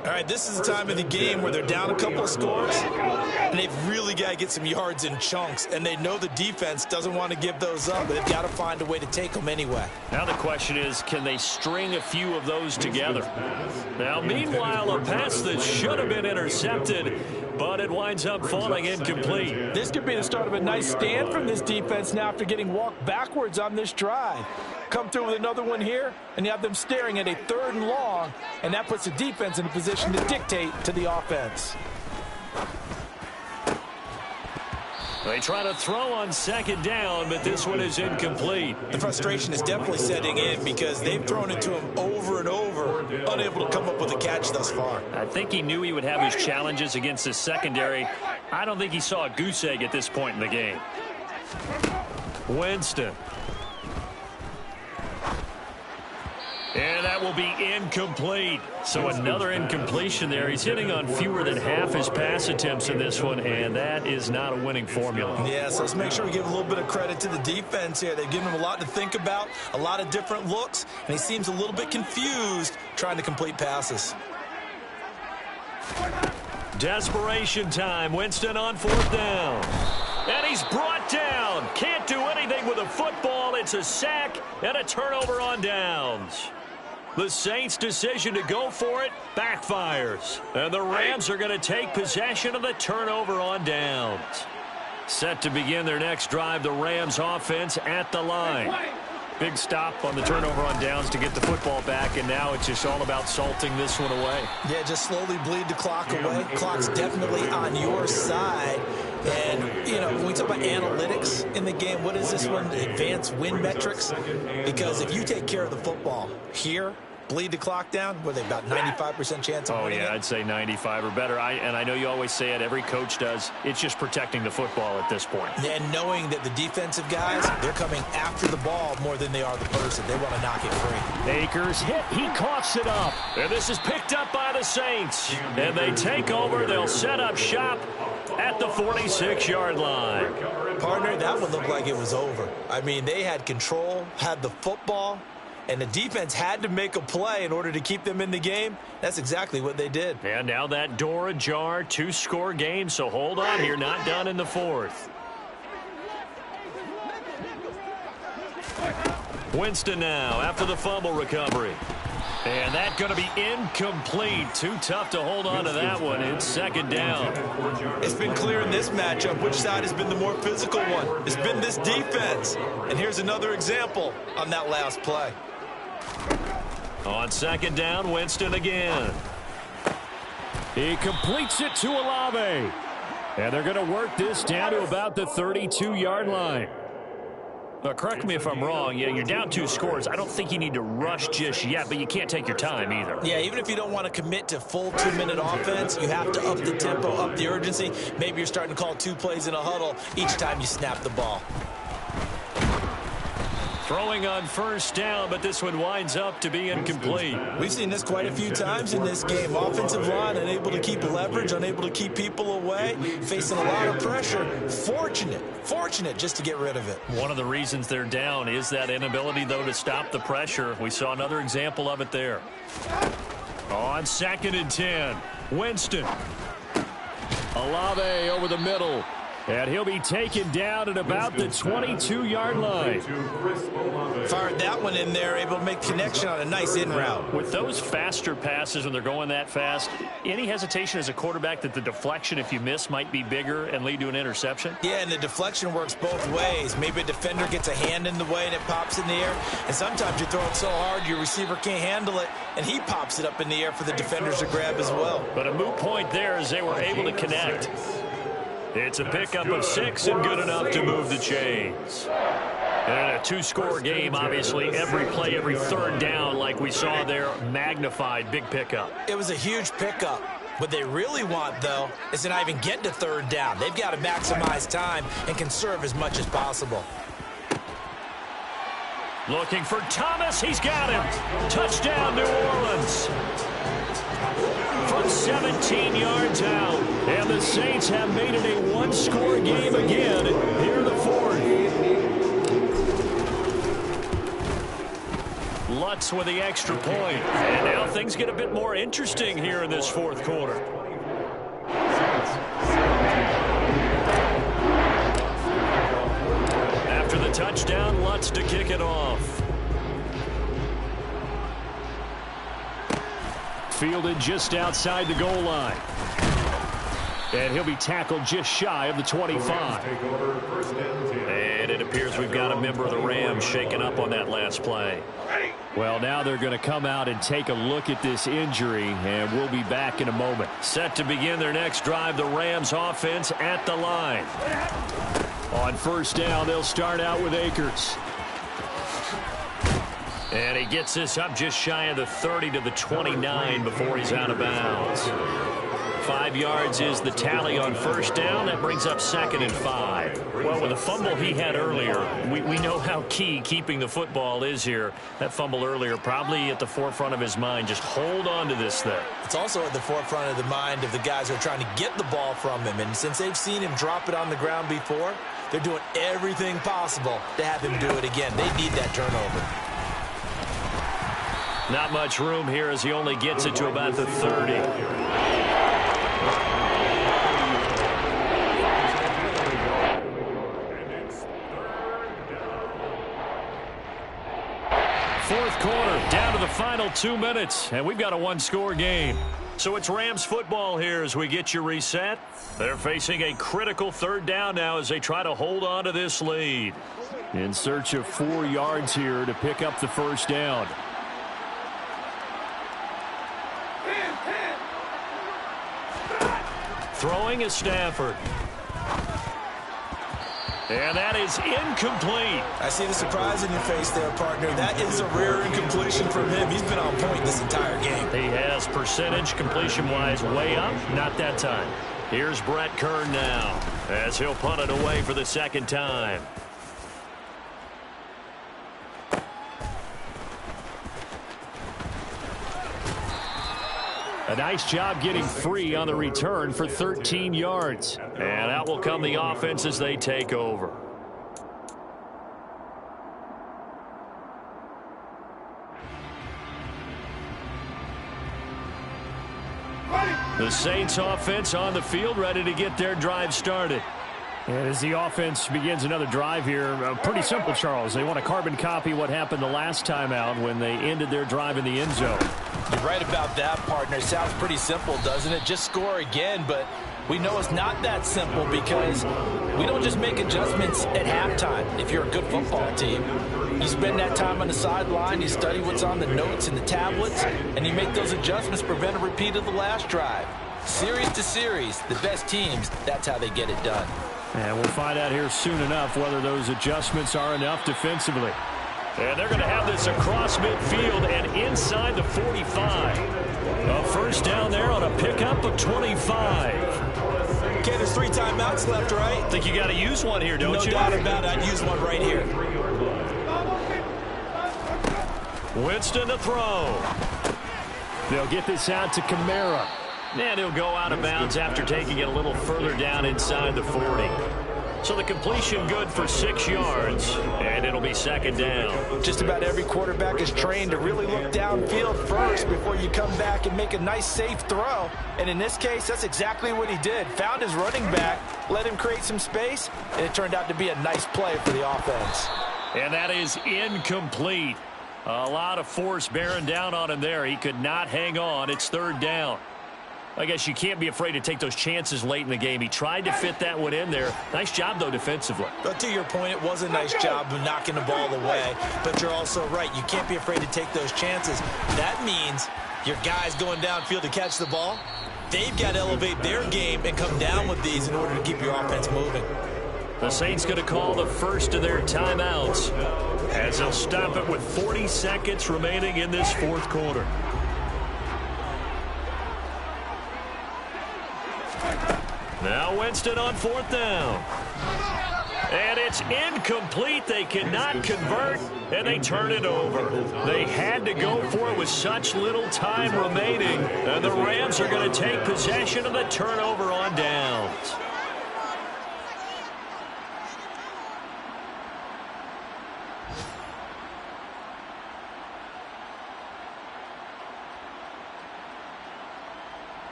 All right, this is the time of the game where they're down a couple of scores, and they've really got to get some yards in chunks, and they know the defense doesn't want to give those up, but they've got to find a way to take them anyway. Now the question is, can they string a few of those together? Now, meanwhile, a pass that should have been intercepted, but it winds up falling incomplete. This could be the start of a nice stand from this defense now after getting walked backwards on this drive. Come through with another one here, and you have them staring at a 3rd and long, and that puts the defense in a position to dictate to the offense. They try to throw on 2nd down, but this one is incomplete. The frustration is definitely setting in because they've thrown it to him over and over, unable to come up with a catch thus far. I think he knew he would have his challenges against the secondary. I don't think he saw a goose egg at this point in the game. Winston. And that will be incomplete. So another incompletion there. He's hitting on fewer than half his pass attempts in this one, and that is not a winning formula. Yeah, so let's make sure we give a little bit of credit to the defense here. They've given him a lot to think about, a lot of different looks, and he seems a little bit confused trying to complete passes. Desperation time. Winston on 4th down. And he's brought down. Can't do anything with a football. It's a sack and a turnover on downs. The Saints' decision to go for it backfires. And the Rams are going to take possession of the turnover on downs. Set to begin their next drive, the Rams offense at the line. Big stop on the turnover on downs to get the football back, and now it's just all about salting this one away. Yeah, just slowly bleed the clock away. Clock's definitely on your side. And, you know, when we talk about analytics in the game, what is this one? Advanced win metrics? Because if you take care of the football here, bleed the clock down, what are they, about 95% chance of winning it? I'd say 95 or better. And I know you always say it, every coach does. It's just protecting the football at this point. And knowing that the defensive guys, they're coming after the ball more than they are the person. They want to knock it free. Akers hit. He coughs it up. And this is picked up by the Saints. And they take over. They'll set up shop at the 46-yard line. Partner, that one looked like it was over. I mean, they had control, had the football, and the defense had to make a play in order to keep them in the game. That's exactly what they did. And now that door ajar, 2-score game, so hold on here, not done in the fourth. Winston now after the fumble recovery. And that's going to be incomplete. Too tough to hold on to that one. It's second down. It's been clear in this matchup which side has been the more physical one. It's been this defense. And here's another example on that last play. On second down, Winston again. He completes it to Olave. And they're going to work this down to about the 32-yard line. Now, correct me if I'm wrong. Yeah, you're down 2 scores. I don't think you need to rush just yet, but you can't take your time either. Yeah, even if you don't want to commit to full 2-minute offense, you have to up the tempo, up the urgency. Maybe you're starting to call 2 plays in a huddle each time you snap the ball. Throwing on first down, but this one winds up to be incomplete. We've seen this quite a few times in this game. Offensive line unable to keep leverage, unable to keep people away, facing a lot of pressure. Fortunate just to get rid of it. One of the reasons they're down is that inability, though, to stop the pressure. We saw another example of it there. On second and 10, Winston. Olave over the middle. And he'll be taken down at about the 22-yard line. Fired that one in there, able to make connection on a nice in route. With those faster passes when they're going that fast, any hesitation as a quarterback that the deflection, if you miss, might be bigger and lead to an interception? Yeah, and the deflection works both ways. Maybe a defender gets a hand in the way and it pops in the air. And sometimes you throw it so hard your receiver can't handle it, and he pops it up in the air for the defenders to grab as well. But a moot point there as they were able to connect. It's a pickup of 6 and good enough to move the chains. And a 2-score game, obviously, every play, every third down, like we saw there, magnified, big pickup. It was a huge pickup. What they really want, though, is to not even get to third down. They've got to maximize time and conserve as much as possible. Looking for Thomas. He's got him. Touchdown, New Orleans. From 17 yards out. And the Saints have made it a 1-score game again here in the fourth. Lutz with the extra point. And now things get a bit more interesting here in this fourth quarter. After the touchdown, Lutz to kick it off. Fielded just outside the goal line. And he'll be tackled just shy of the 25. And it appears we've got a member of the Rams shaken up on that last play. Well, now they're going to come out and take a look at this injury, and we'll be back in a moment. Set to begin their next drive, the Rams offense at the line. On first down, they'll start out with Akers. And he gets this up just shy of the 30 to the 29 before he's out of bounds. 5 yards is the tally on first down. That brings up second and 5. Well, with the fumble he had earlier, we know how key keeping the football is here. That fumble earlier probably at the forefront of his mind. Just hold on to this thing. It's also at the forefront of the mind of the guys who are trying to get the ball from him. And since they've seen him drop it on the ground before, they're doing everything possible to have him do it again. They need that turnover. Not much room here as he only gets it to about the 30. Fourth quarter, down to the final 2 minutes, and we've got a 1-score game. So it's Rams football here as we get you reset. They're facing a critical third down now as they try to hold on to this lead. In search of 4 yards here to pick up the first down. Throwing is Stafford. And that is incomplete. I see the surprise in your face there, partner. That is a rare incompletion from him. He's been on point this entire game. He has percentage completion-wise way up. Not that time. Here's Brett Kern now as he'll punt it away for the second time. A nice job getting free on the return for 13 yards. And out will come the offense as they take over. The Saints offense on the field, ready to get their drive started. And as the offense begins another drive here, pretty simple, Charles. They want to carbon copy what happened the last time out when they ended their drive in the end zone. You're right about that, partner. It sounds pretty simple, doesn't it? Just score again, but we know it's not that simple because we don't just make adjustments at halftime if you're a good football team. You spend that time on the sideline, you study what's on the notes and the tablets, and you make those adjustments to prevent a repeat of the last drive. Series to series, the best teams, that's how they get it done. And we'll find out here soon enough whether those adjustments are enough defensively. And they're going to have this across midfield and inside the 45. A first down there on a pickup of 25. Okay, there's 3 timeouts left, right? I think you got to use one here, don't you? No doubt about it. I'd use one right here. Winston to throw. They'll get this out to Kamara. And he'll go out of bounds after taking it a little further down inside the 40. So the completion good for 6 yards, and it'll be second down. Just about every quarterback is trained to really look downfield first before you come back and make a nice, safe throw. And in this case, that's exactly what he did. Found his running back, let him create some space, and it turned out to be a nice play for the offense. And that is incomplete. A lot of force bearing down on him there. He could not hang on. It's third down. I guess you can't be afraid to take those chances late in the game. He tried to fit that one in there. Nice job, though, defensively. But to your point, it was a nice job of knocking the ball away. But you're also right. You can't be afraid to take those chances. That means your guys going downfield to catch the ball, they've got to elevate their game and come down with these in order to keep your offense moving. The Saints going to call the first of their timeouts as they'll stop it with 40 seconds remaining in this fourth quarter. Now Winston on fourth down. And it's incomplete. They cannot convert, and they turn it over. They had to go for it with such little time remaining. And the Rams are going to take possession of the turnover on downs.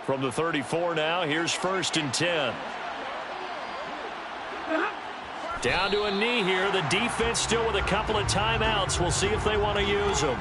From the 34 now, here's 1st and 10. Down to a knee here. The defense still with a couple of timeouts. We'll see if they want to use them.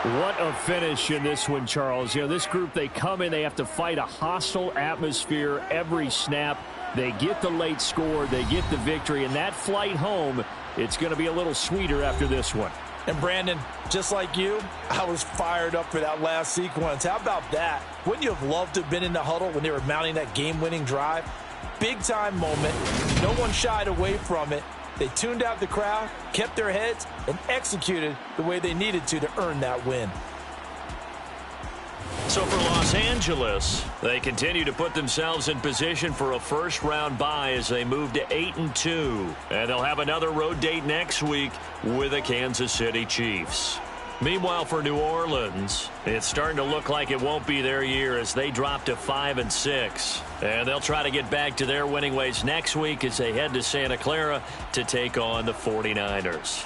What a finish in this one, Charles. You know, this group, they come in, they have to fight a hostile atmosphere every snap. They get the late score, they get the victory, and that flight home, it's going to be a little sweeter after this one. And Brandon, just like you, I was fired up for that last sequence. How about that? Wouldn't you have loved to have been in the huddle when they were mounting that game-winning drive? Big-time moment. No one shied away from it. They tuned out the crowd, kept their heads, and executed the way they needed to earn that win. So for Los Angeles, they continue to put themselves in position for a first-round bye as they move to 8-2. And they'll have another road date next week with the Kansas City Chiefs. Meanwhile, for New Orleans, it's starting to look like it won't be their year as they drop to 5-6. And they'll try to get back to their winning ways next week as they head to Santa Clara to take on the 49ers.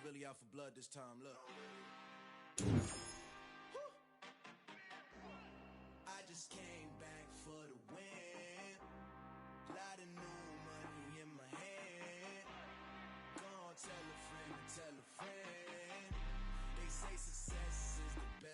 really out for blood this time, look. I just came back for the win. Lot of new money in my hand. Go on, tell a friend and tell a friend. They say success is the best.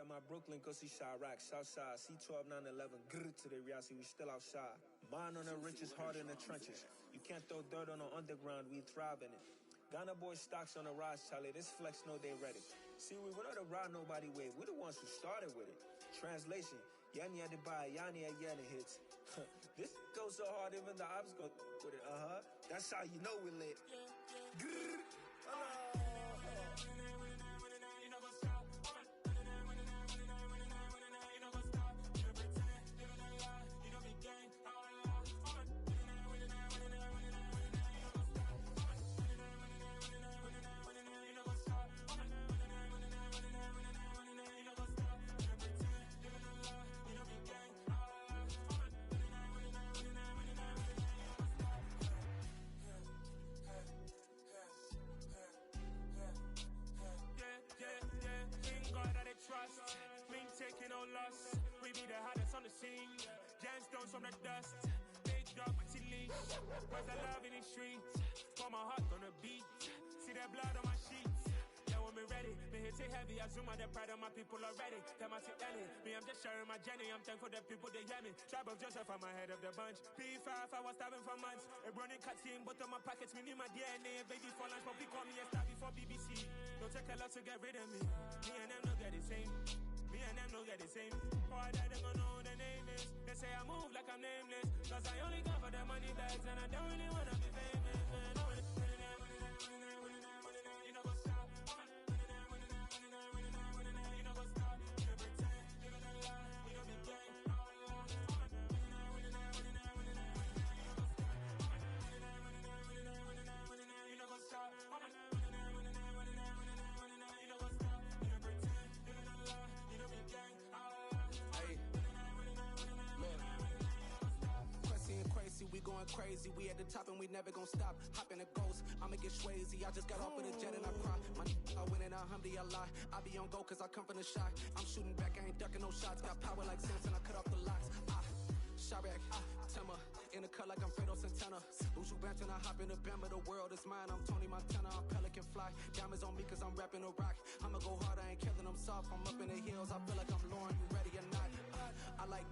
at my Brooklyn, go see Chirac, Southside, C12, 911, grrr to the Riasi, we still outside. Mine on the riches, hard in the trenches. You can't throw dirt on the underground, we thrive in it. Ghana boys stocks on the rise, Charlie, this flex know they ready. See, we not to ride nobody wave, we the ones who started with it. Translation, Yanni had to buy, Yanni had Yanni hits. This goes so hard, even the ops go with it, That's how you know we lit. Grrr. Trust, me taking no loss. We be the hardest on the scene. Gemstones from the dust. Big dog with your leash. Cause I love in the streets. Pour my heart on the beat. See that blood on my sheets. Yeah, when me ready, me hit it heavy. I zoom out the pride of my people already. Tell my sit Ellie. Me, I'm just sharing my journey. I'm thankful that people they hear me. Tribe of Joseph, I'm ahead of the bunch. P5, I was starving for months. A running cutscene, but on my pockets, me need my DNA. Baby for lunch, but we call me a star before BBC. Don't take a lot to get rid of me. Me and them don't get the same. Me and them don't get the same. Boy, that them don't know who the name is. They say I move like I'm nameless. Cause I only come for the money bags and I don't really wanna be famous, man. You know what's up? You know what's up? You pretend, living a lie. You don't be gang. You know what's up? We going crazy, we at the top and we never gonna stop. Hop in a ghost, I'ma get Swayze. I just got off with a jet and I cry. My I win in a Humvee, I lie. I be on go cause I come from the shot. I'm shooting back, I ain't ducking no shots. Got power like Samson, I cut off the locks. Chirac, Timmer, in the cut like I'm Fredo Santana. Usual Banton, I hop in the Bama, the world is mine. I'm Tony Montana, I'm Pelican Fly. Diamonds on me cause I'm rapping a rock. I'ma go hard, I ain't killing them soft. I'm up in the hills, I feel like I'm Lauren, you ready or not? I like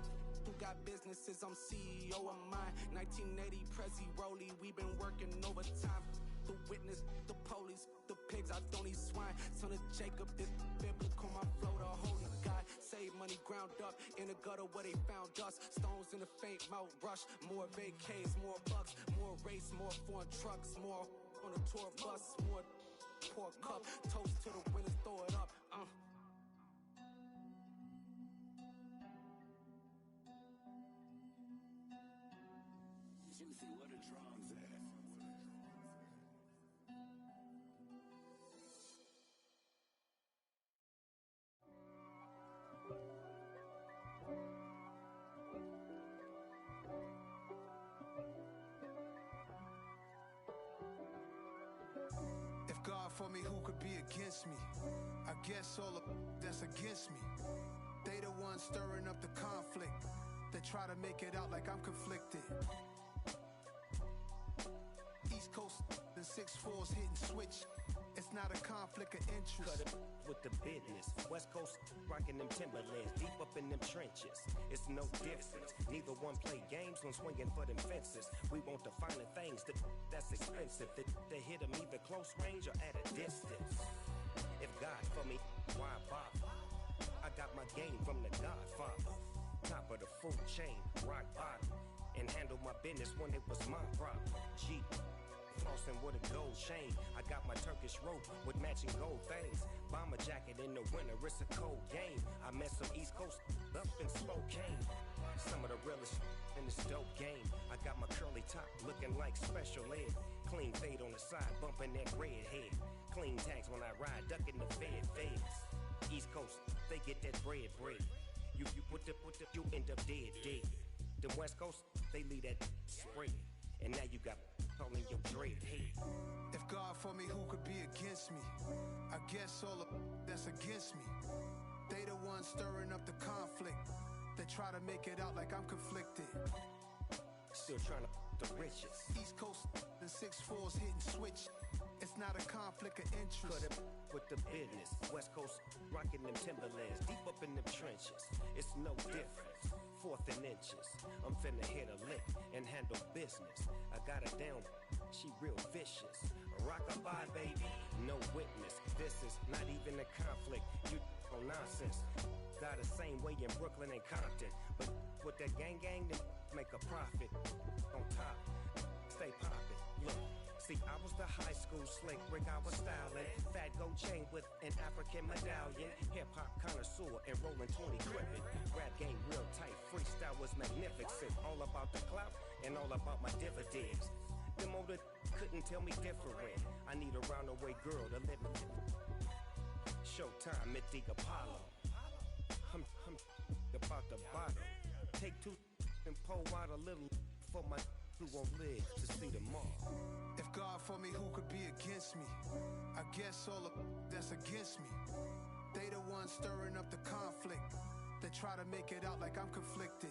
who got businesses, I'm CEO of mine. 1980, Prezi Rolly, we been working overtime. The witness, the police, the pigs, I don't eat swine. Son of Jacob, this biblical, my flow, the holy God. Save money ground up in the gutter where they found us. Stones in the faint mouth rush. More vacays, more bucks, more race, more foreign trucks, more on a tour bus, more pour cup. Toast to the winners, throw it up. Juicy, what a drums at? If God for me, who could be against me? I guess all of that's against me. They the ones stirring up the conflict. They try to make it out like I'm conflicted. East Coast and 6'4's hitting switch. It's not a conflict of interest. Cut it with the business. West Coast rocking them Timberlands, deep up in them trenches. It's no difference. Neither one play games when swinging for them fences. We want the finer things that's expensive. They hit them either close range or at a distance. If God for me, why bother? I got my game from the Godfather. Top of the food chain, rock bottom. And handle my business when it was my problem. Jeep. Flossing with a gold chain. I got my Turkish rope with matching gold things. Bomber jacket in the winter, it's a cold game. I met some East Coast up in Spokane. Some of the realest in this dope game. I got my curly top looking like special ed. Clean fade on the side, bumping that red head. Clean tags when I ride, ducking the feds. East Coast, they get that bread. You put the, you end up dead. The West Coast, they leave that spread. And now you got all in your dread head. If God for me, who could be against me? I guess all of that's against me. They the ones stirring up the conflict. They try to make it out like I'm conflicted. Still trying to the riches. East Coast and 6'4's hitting switch. It's not a conflict of interest. Cut it with the business. West Coast rocking them Timberlands, deep up in them trenches. It's no difference. Fourth and inches. I'm finna hit a lick and handle business. I got her down, she real vicious. Rock-a-bye, baby, no witness. This is not even a conflict. You on nonsense. Got the same way in Brooklyn and Compton, but with that gang, then make a profit. On top, stay poppin'. Look. See, I was the high school slick Rick, I was styling. Fat gold chain with an African medallion. Hip-hop connoisseur and rolling 20 gripping. Rap game real tight, freestyle was magnificent. All about the clout and all about my dividends. Them older couldn't tell me different. I need a roundaway girl to live in. Showtime at the Apollo. I'm about the bottle. Take two and pour out a little for my who won't live to see tomorrow. If God for me, who could be against me? I guess all of that's against me. They the ones stirring up the conflict. They try to make it out like I'm conflicted.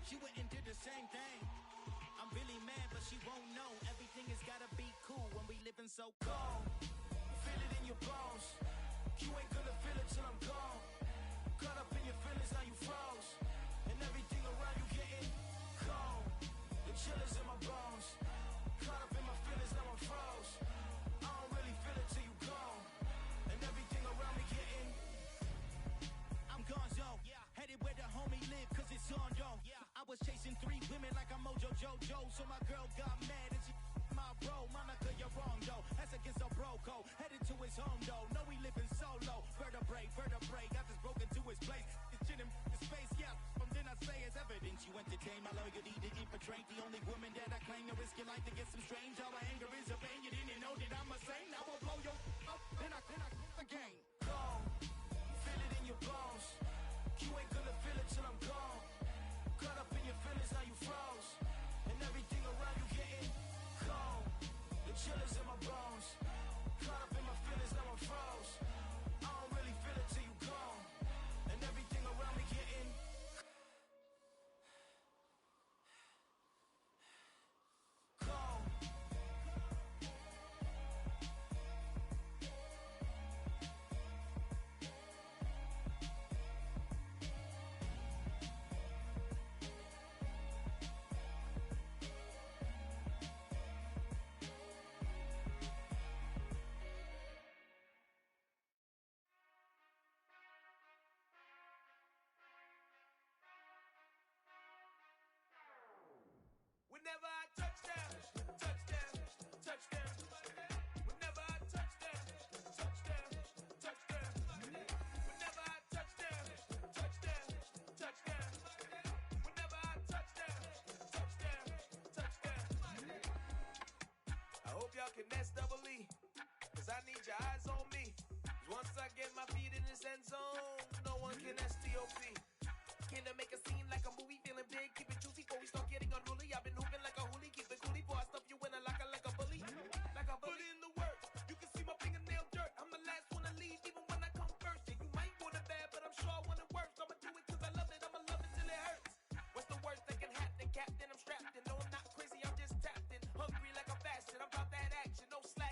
She went and did the same thing. I'm really mad, but she won't know. Everything has gotta be cool when we living so cold. Feel it in your bones. You ain't gonna feel it till I'm gone. Caught up in your feelings, now you froze. And everything around you getting cold. The chill is in my bones. Caught up in my feelings, now I'm froze. I don't really feel it till you gone. And everything around me getting I'm gonzo. Headed where the homie live, cause it's on though. I was chasing 3 women like I'm Mojo Jojo. So my girl got mad and she my bro. Monica, you're wrong though. That's against a bro code. Headed to his home though. No, we living solo. Vertebrae. Got this broken to his place. It's shit in his face, yeah. From then I say it's evidence. You entertain my loyalty to infiltrate. The only woman that I claim to risk your life to get some strange. All my anger is a pain. You didn't know that I'm a saint. Now I'll blow your up. Then I again. Go. Feel it in your bones. You ain't gonna feel it till I'm gone. Caught up in your feelings, now you froze. And everything around you getting cold. The chill is in my bones. Caught up in my feelings, now I'm froze. I don't really feel it till you gone. And everything around me getting cold. Whenever I touch down, touchdown, touchdown. Whenever I touch down, touchdown, touchdown. Whenever I touch down, touchdown, touchdown. Whenever I touch down, touchdown, touchdown. I hope y'all can S-double-E, cause I need your eyes on me. Cause once I get my feet in this end zone, no one can S-T-O-P. Can I make a scene like a movie, feeling big, keep it juicy before we start getting unruly. I've been hooping like a hoolie, keep it coolie before I stuff you in a locker like a bully. Like a bully. Put in the work, you can see my fingernail dirt. I'm the last one to leave, even when I come first. Yeah, you might want it bad, but I'm sure I want it worse. I'ma do it cause I love it, I'ma love it till it hurts. What's the worst that can happen, Captain? I'm strapped in, no I'm not crazy, I'm just tapped in. Hungry like a fashion, I'm about that action, no slack.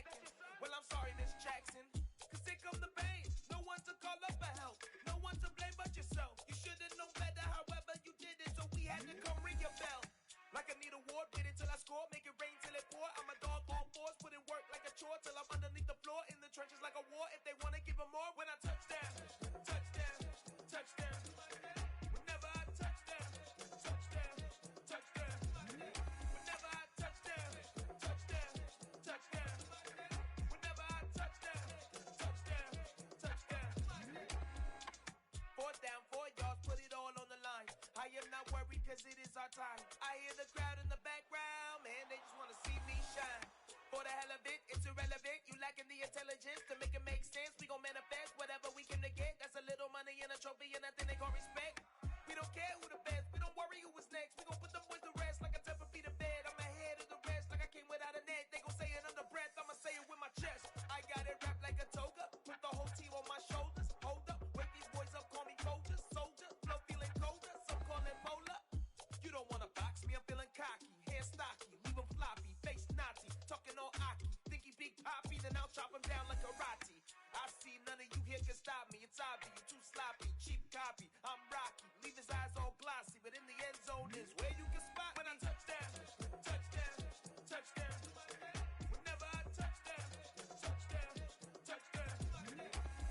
the hell of it, it's irrelevant. You lacking the intelligence to make it make sense. We gon' manifest whatever we came to get. That's a little money and a trophy and nothing they call respect. We don't care who the best, we don't worry who was next. We gon' put them boys to rest like a 10 feet of bed. I'm ahead of the rest like I came without a net. They gon' say it under breath, I'ma say it with my chest. I got it wrapped like a toga, put the whole team on my shoulders. Hold up, wake these boys up, call me Folger, soldier. Flow feeling colder, some call it polar. You don't wanna box me, I'm feeling cocky. Hair stocky, leave him floppy, face Nazi. Talking all Aki, think he big poppy, then I'll chop him down like karate. I see none of you here can stop me. It's obvious, you too sloppy, cheap copy. I'm Rocky, leave his eyes all glossy, but in the end zone is where you can spot when I touchdown, touchdown, touchdown. Whenever I touchdown, touchdown, touchdown.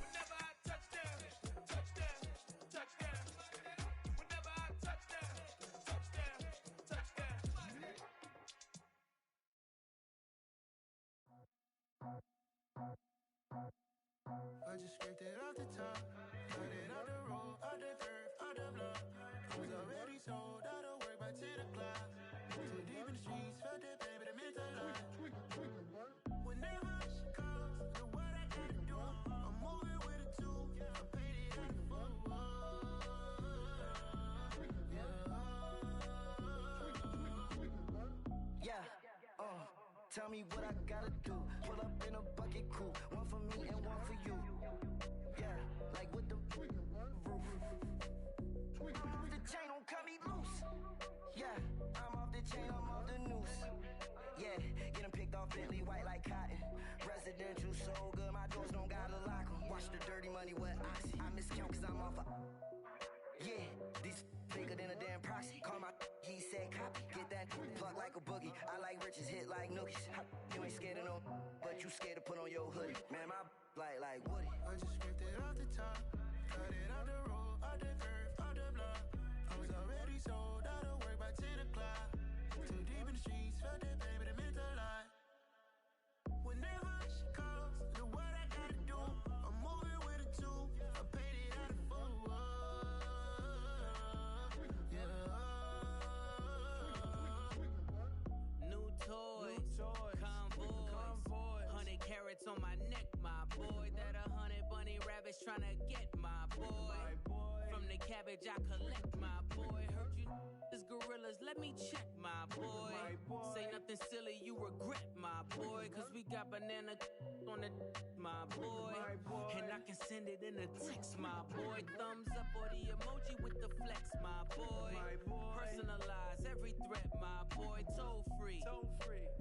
Whenever I touchdown, touchdown, touchdown. Whenever I touchdown, touchdown, touchdown. I just scraped it off the top, cut it out the road, out the curve, out the block. I was already sold, out of work by 10 o'clock. Too deep in the streets, felt that baby, the mental line. Whenever she calls, do what I gotta do. I'm moving with a two, I paid it out the full. Yeah, tell me what I gotta do. Pull up in a bucket coupe, one for me and one for you. Yeah, like with the roof. I'm off the chain, don't cut me loose. Yeah, I'm off the chain, I'm off the noose. Yeah, getting picked off Bentley, white like cotton. Residential so good, my doors don't gotta lock 'em. Watch the dirty money with Oxy. I miscount cause I'm off a... Yeah, these bigger than a damn proxy. Call my he said copy. Get that plug like a boogie. I like riches, hit like nookies. You ain't scared of no, but you scared to put on your hoodie. Man, my like Woody. I just scraped it off the top, cut it out the road, out the curve, out the block. I was already sold, out of work by 10 o'clock. Too deep in the streets, felt that baby, the mental lie. Whenever she calls, do what I gotta do. I'm moving with a two, I paid it out of full. New toys, convoys, 100 carats on my neck, my boy. That 100 bunny rabbits tryna get my boy. From the cabbage I collect, my boy. Heard you is gorillas, let me check, my boy. Say nothing silly, you regret, my boy. Cause we got banana on the my boy. And I can send it in a text, my boy. Thumbs up or the emoji with the flex, my boy. Personalize every threat, my boy. Toll free,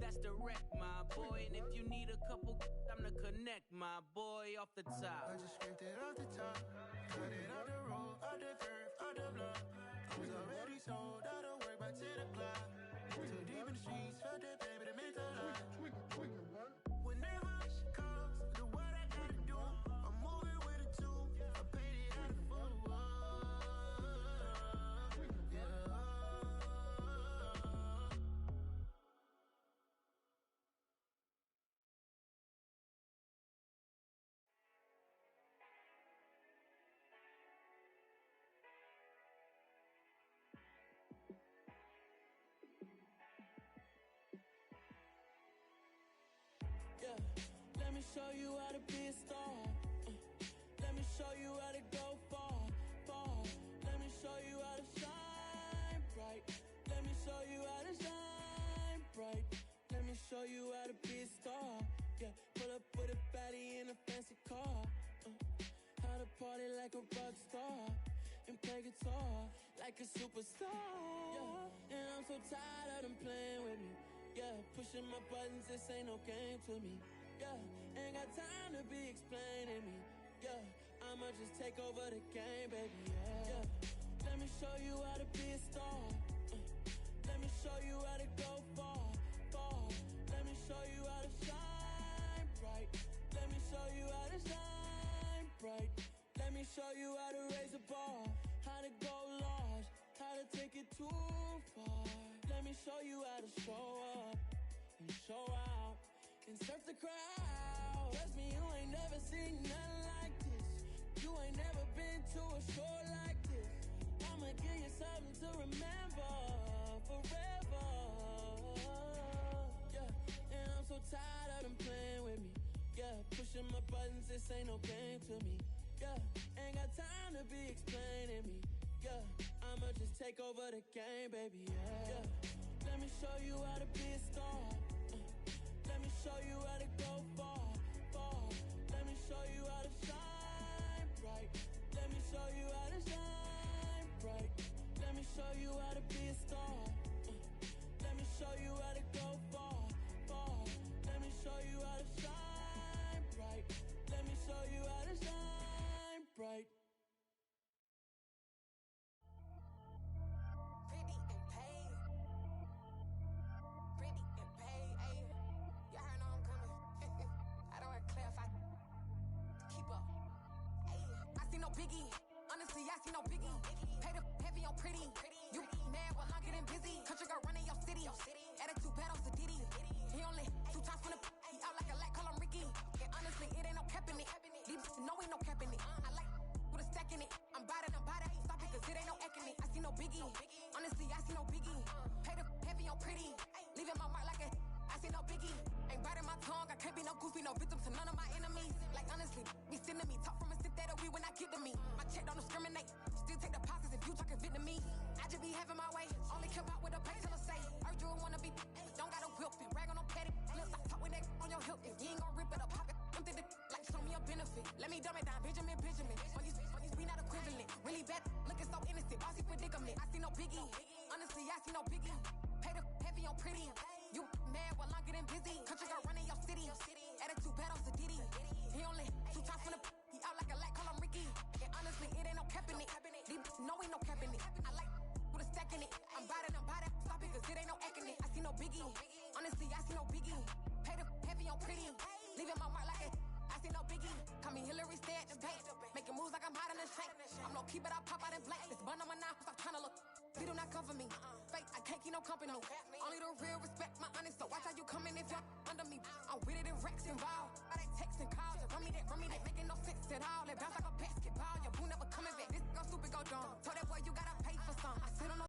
that's direct, my boy. And if you need a couple, I'm the connect, my boy, off the top. I just scraped it off the top, cut it out the road, out the curve, out the block. I was already sold, out of work by 10 o'clock. Too deep in the streets, felt that baby, the mental lie. Whenever she calls, do what I gotta do. I'm moving with a two, I paid it out of full. Yeah, let me show you how to be a star. Let me show you how to go far, far. Let me show you how to shine bright. Let me show you how to shine bright. Let me show you how to be a star. Yeah, pull up with a baddie in a fancy car. How to party like a rock star and play guitar like a superstar. Yeah, and I'm so tired of them playing with me. Yeah, pushing my buttons, this ain't no game to me. Yeah, ain't got time to be explaining me. Yeah, I'ma just take over the game, baby. Yeah, let me show you how to be a star. Let me show you how to go far, far. Let me show you how to shine bright. Let me show you how to shine bright. Let me show you how to raise a bar, how to go large, how to take it too far. Let me show you how to show up and show out and surf the crowd. Trust me, you ain't never seen nothing like this. You ain't never been to a show like this. I'ma give you something to remember forever. Yeah, and I'm so tired to me. Yeah, ain't got time to be explaining me. Yeah, I'ma just take over the game, baby. Yeah. Let me show you how to be a star. Let me show you how to go far, far. Let me show you how to shine bright. Let me show you how to shine bright. Let me show you how to be a star. Let me show you how to go far, far. Let me show you how to shine bright. Let me show you how to shine bright. Pretty and paid. Pretty and paid, ayy. Y'all heard know I'm coming. I don't want to clarify. Keep up. Ayy. I see no biggie. Honestly, I see no biggie. Pay the heavy on pretty. You mad while I'm getting busy. Country girl running your city. Attitude bad on Sadiddy. He only 2 times from the he out like a light, call him Ricky. And honestly, it ain't no cap in it. These no ain't no cap in it. I like with a stack in it. I'm bad it. Stop it, cause it ain't no acting it. I see no biggie. Honestly, I see no biggie. Pay the heavy on pretty. Leaving my mark like a I see no biggie. Ain't biting my tongue. I can't be no goofy, no victim to none of my enemies. Like honestly, be sending me talk from a sit that we when I get to me. My check don't discriminate. Still take deposits if you talking Vietnamese. I just be having my way. Only come out with a pay till I say. Heard you wanna be, don't got a whip and brag on no petty. Look, I talk with that on your hip. If you ain't gon' rip it up, pop it. I'm the like show me a benefit. Let me dumb it down, Benjamin. On you we not equivalent. Really bad, looking so innocent. Bossy predicament. I see no biggie. Honestly, I see no biggie. Pay the heavy on pretty. You mad while I'm getting busy. Country girl running your city. Attitude bad on Sadiddy. He only 2 times from the he out like a light, call him Ricky. And honestly, it ain't no cap in it. These no ain't no cap in it. I like with a stack in it. I'm bad it. Stop it, cause it ain't no acting it. I see no biggie. Honestly, I see no biggie. Pay the heavy on pretty. Leaving my mark like it. I see no biggie. Call me Hillary, stay at the bank. Making moves like I'm hiding the shank. I'm no keep it, I pop out in blank. This bun on my knife, stop trying to look. They do not come for me. Fake, I can't keep no company. Only the real respect my honest. So watch how you coming if you're under me. I'm with it in Rex involved. I they text and calls. Run me that, making no sense at all. They bounce like a basketball. Your boo never coming back. This go stupid, go dumb. Told that boy you gotta pay for some. I sit on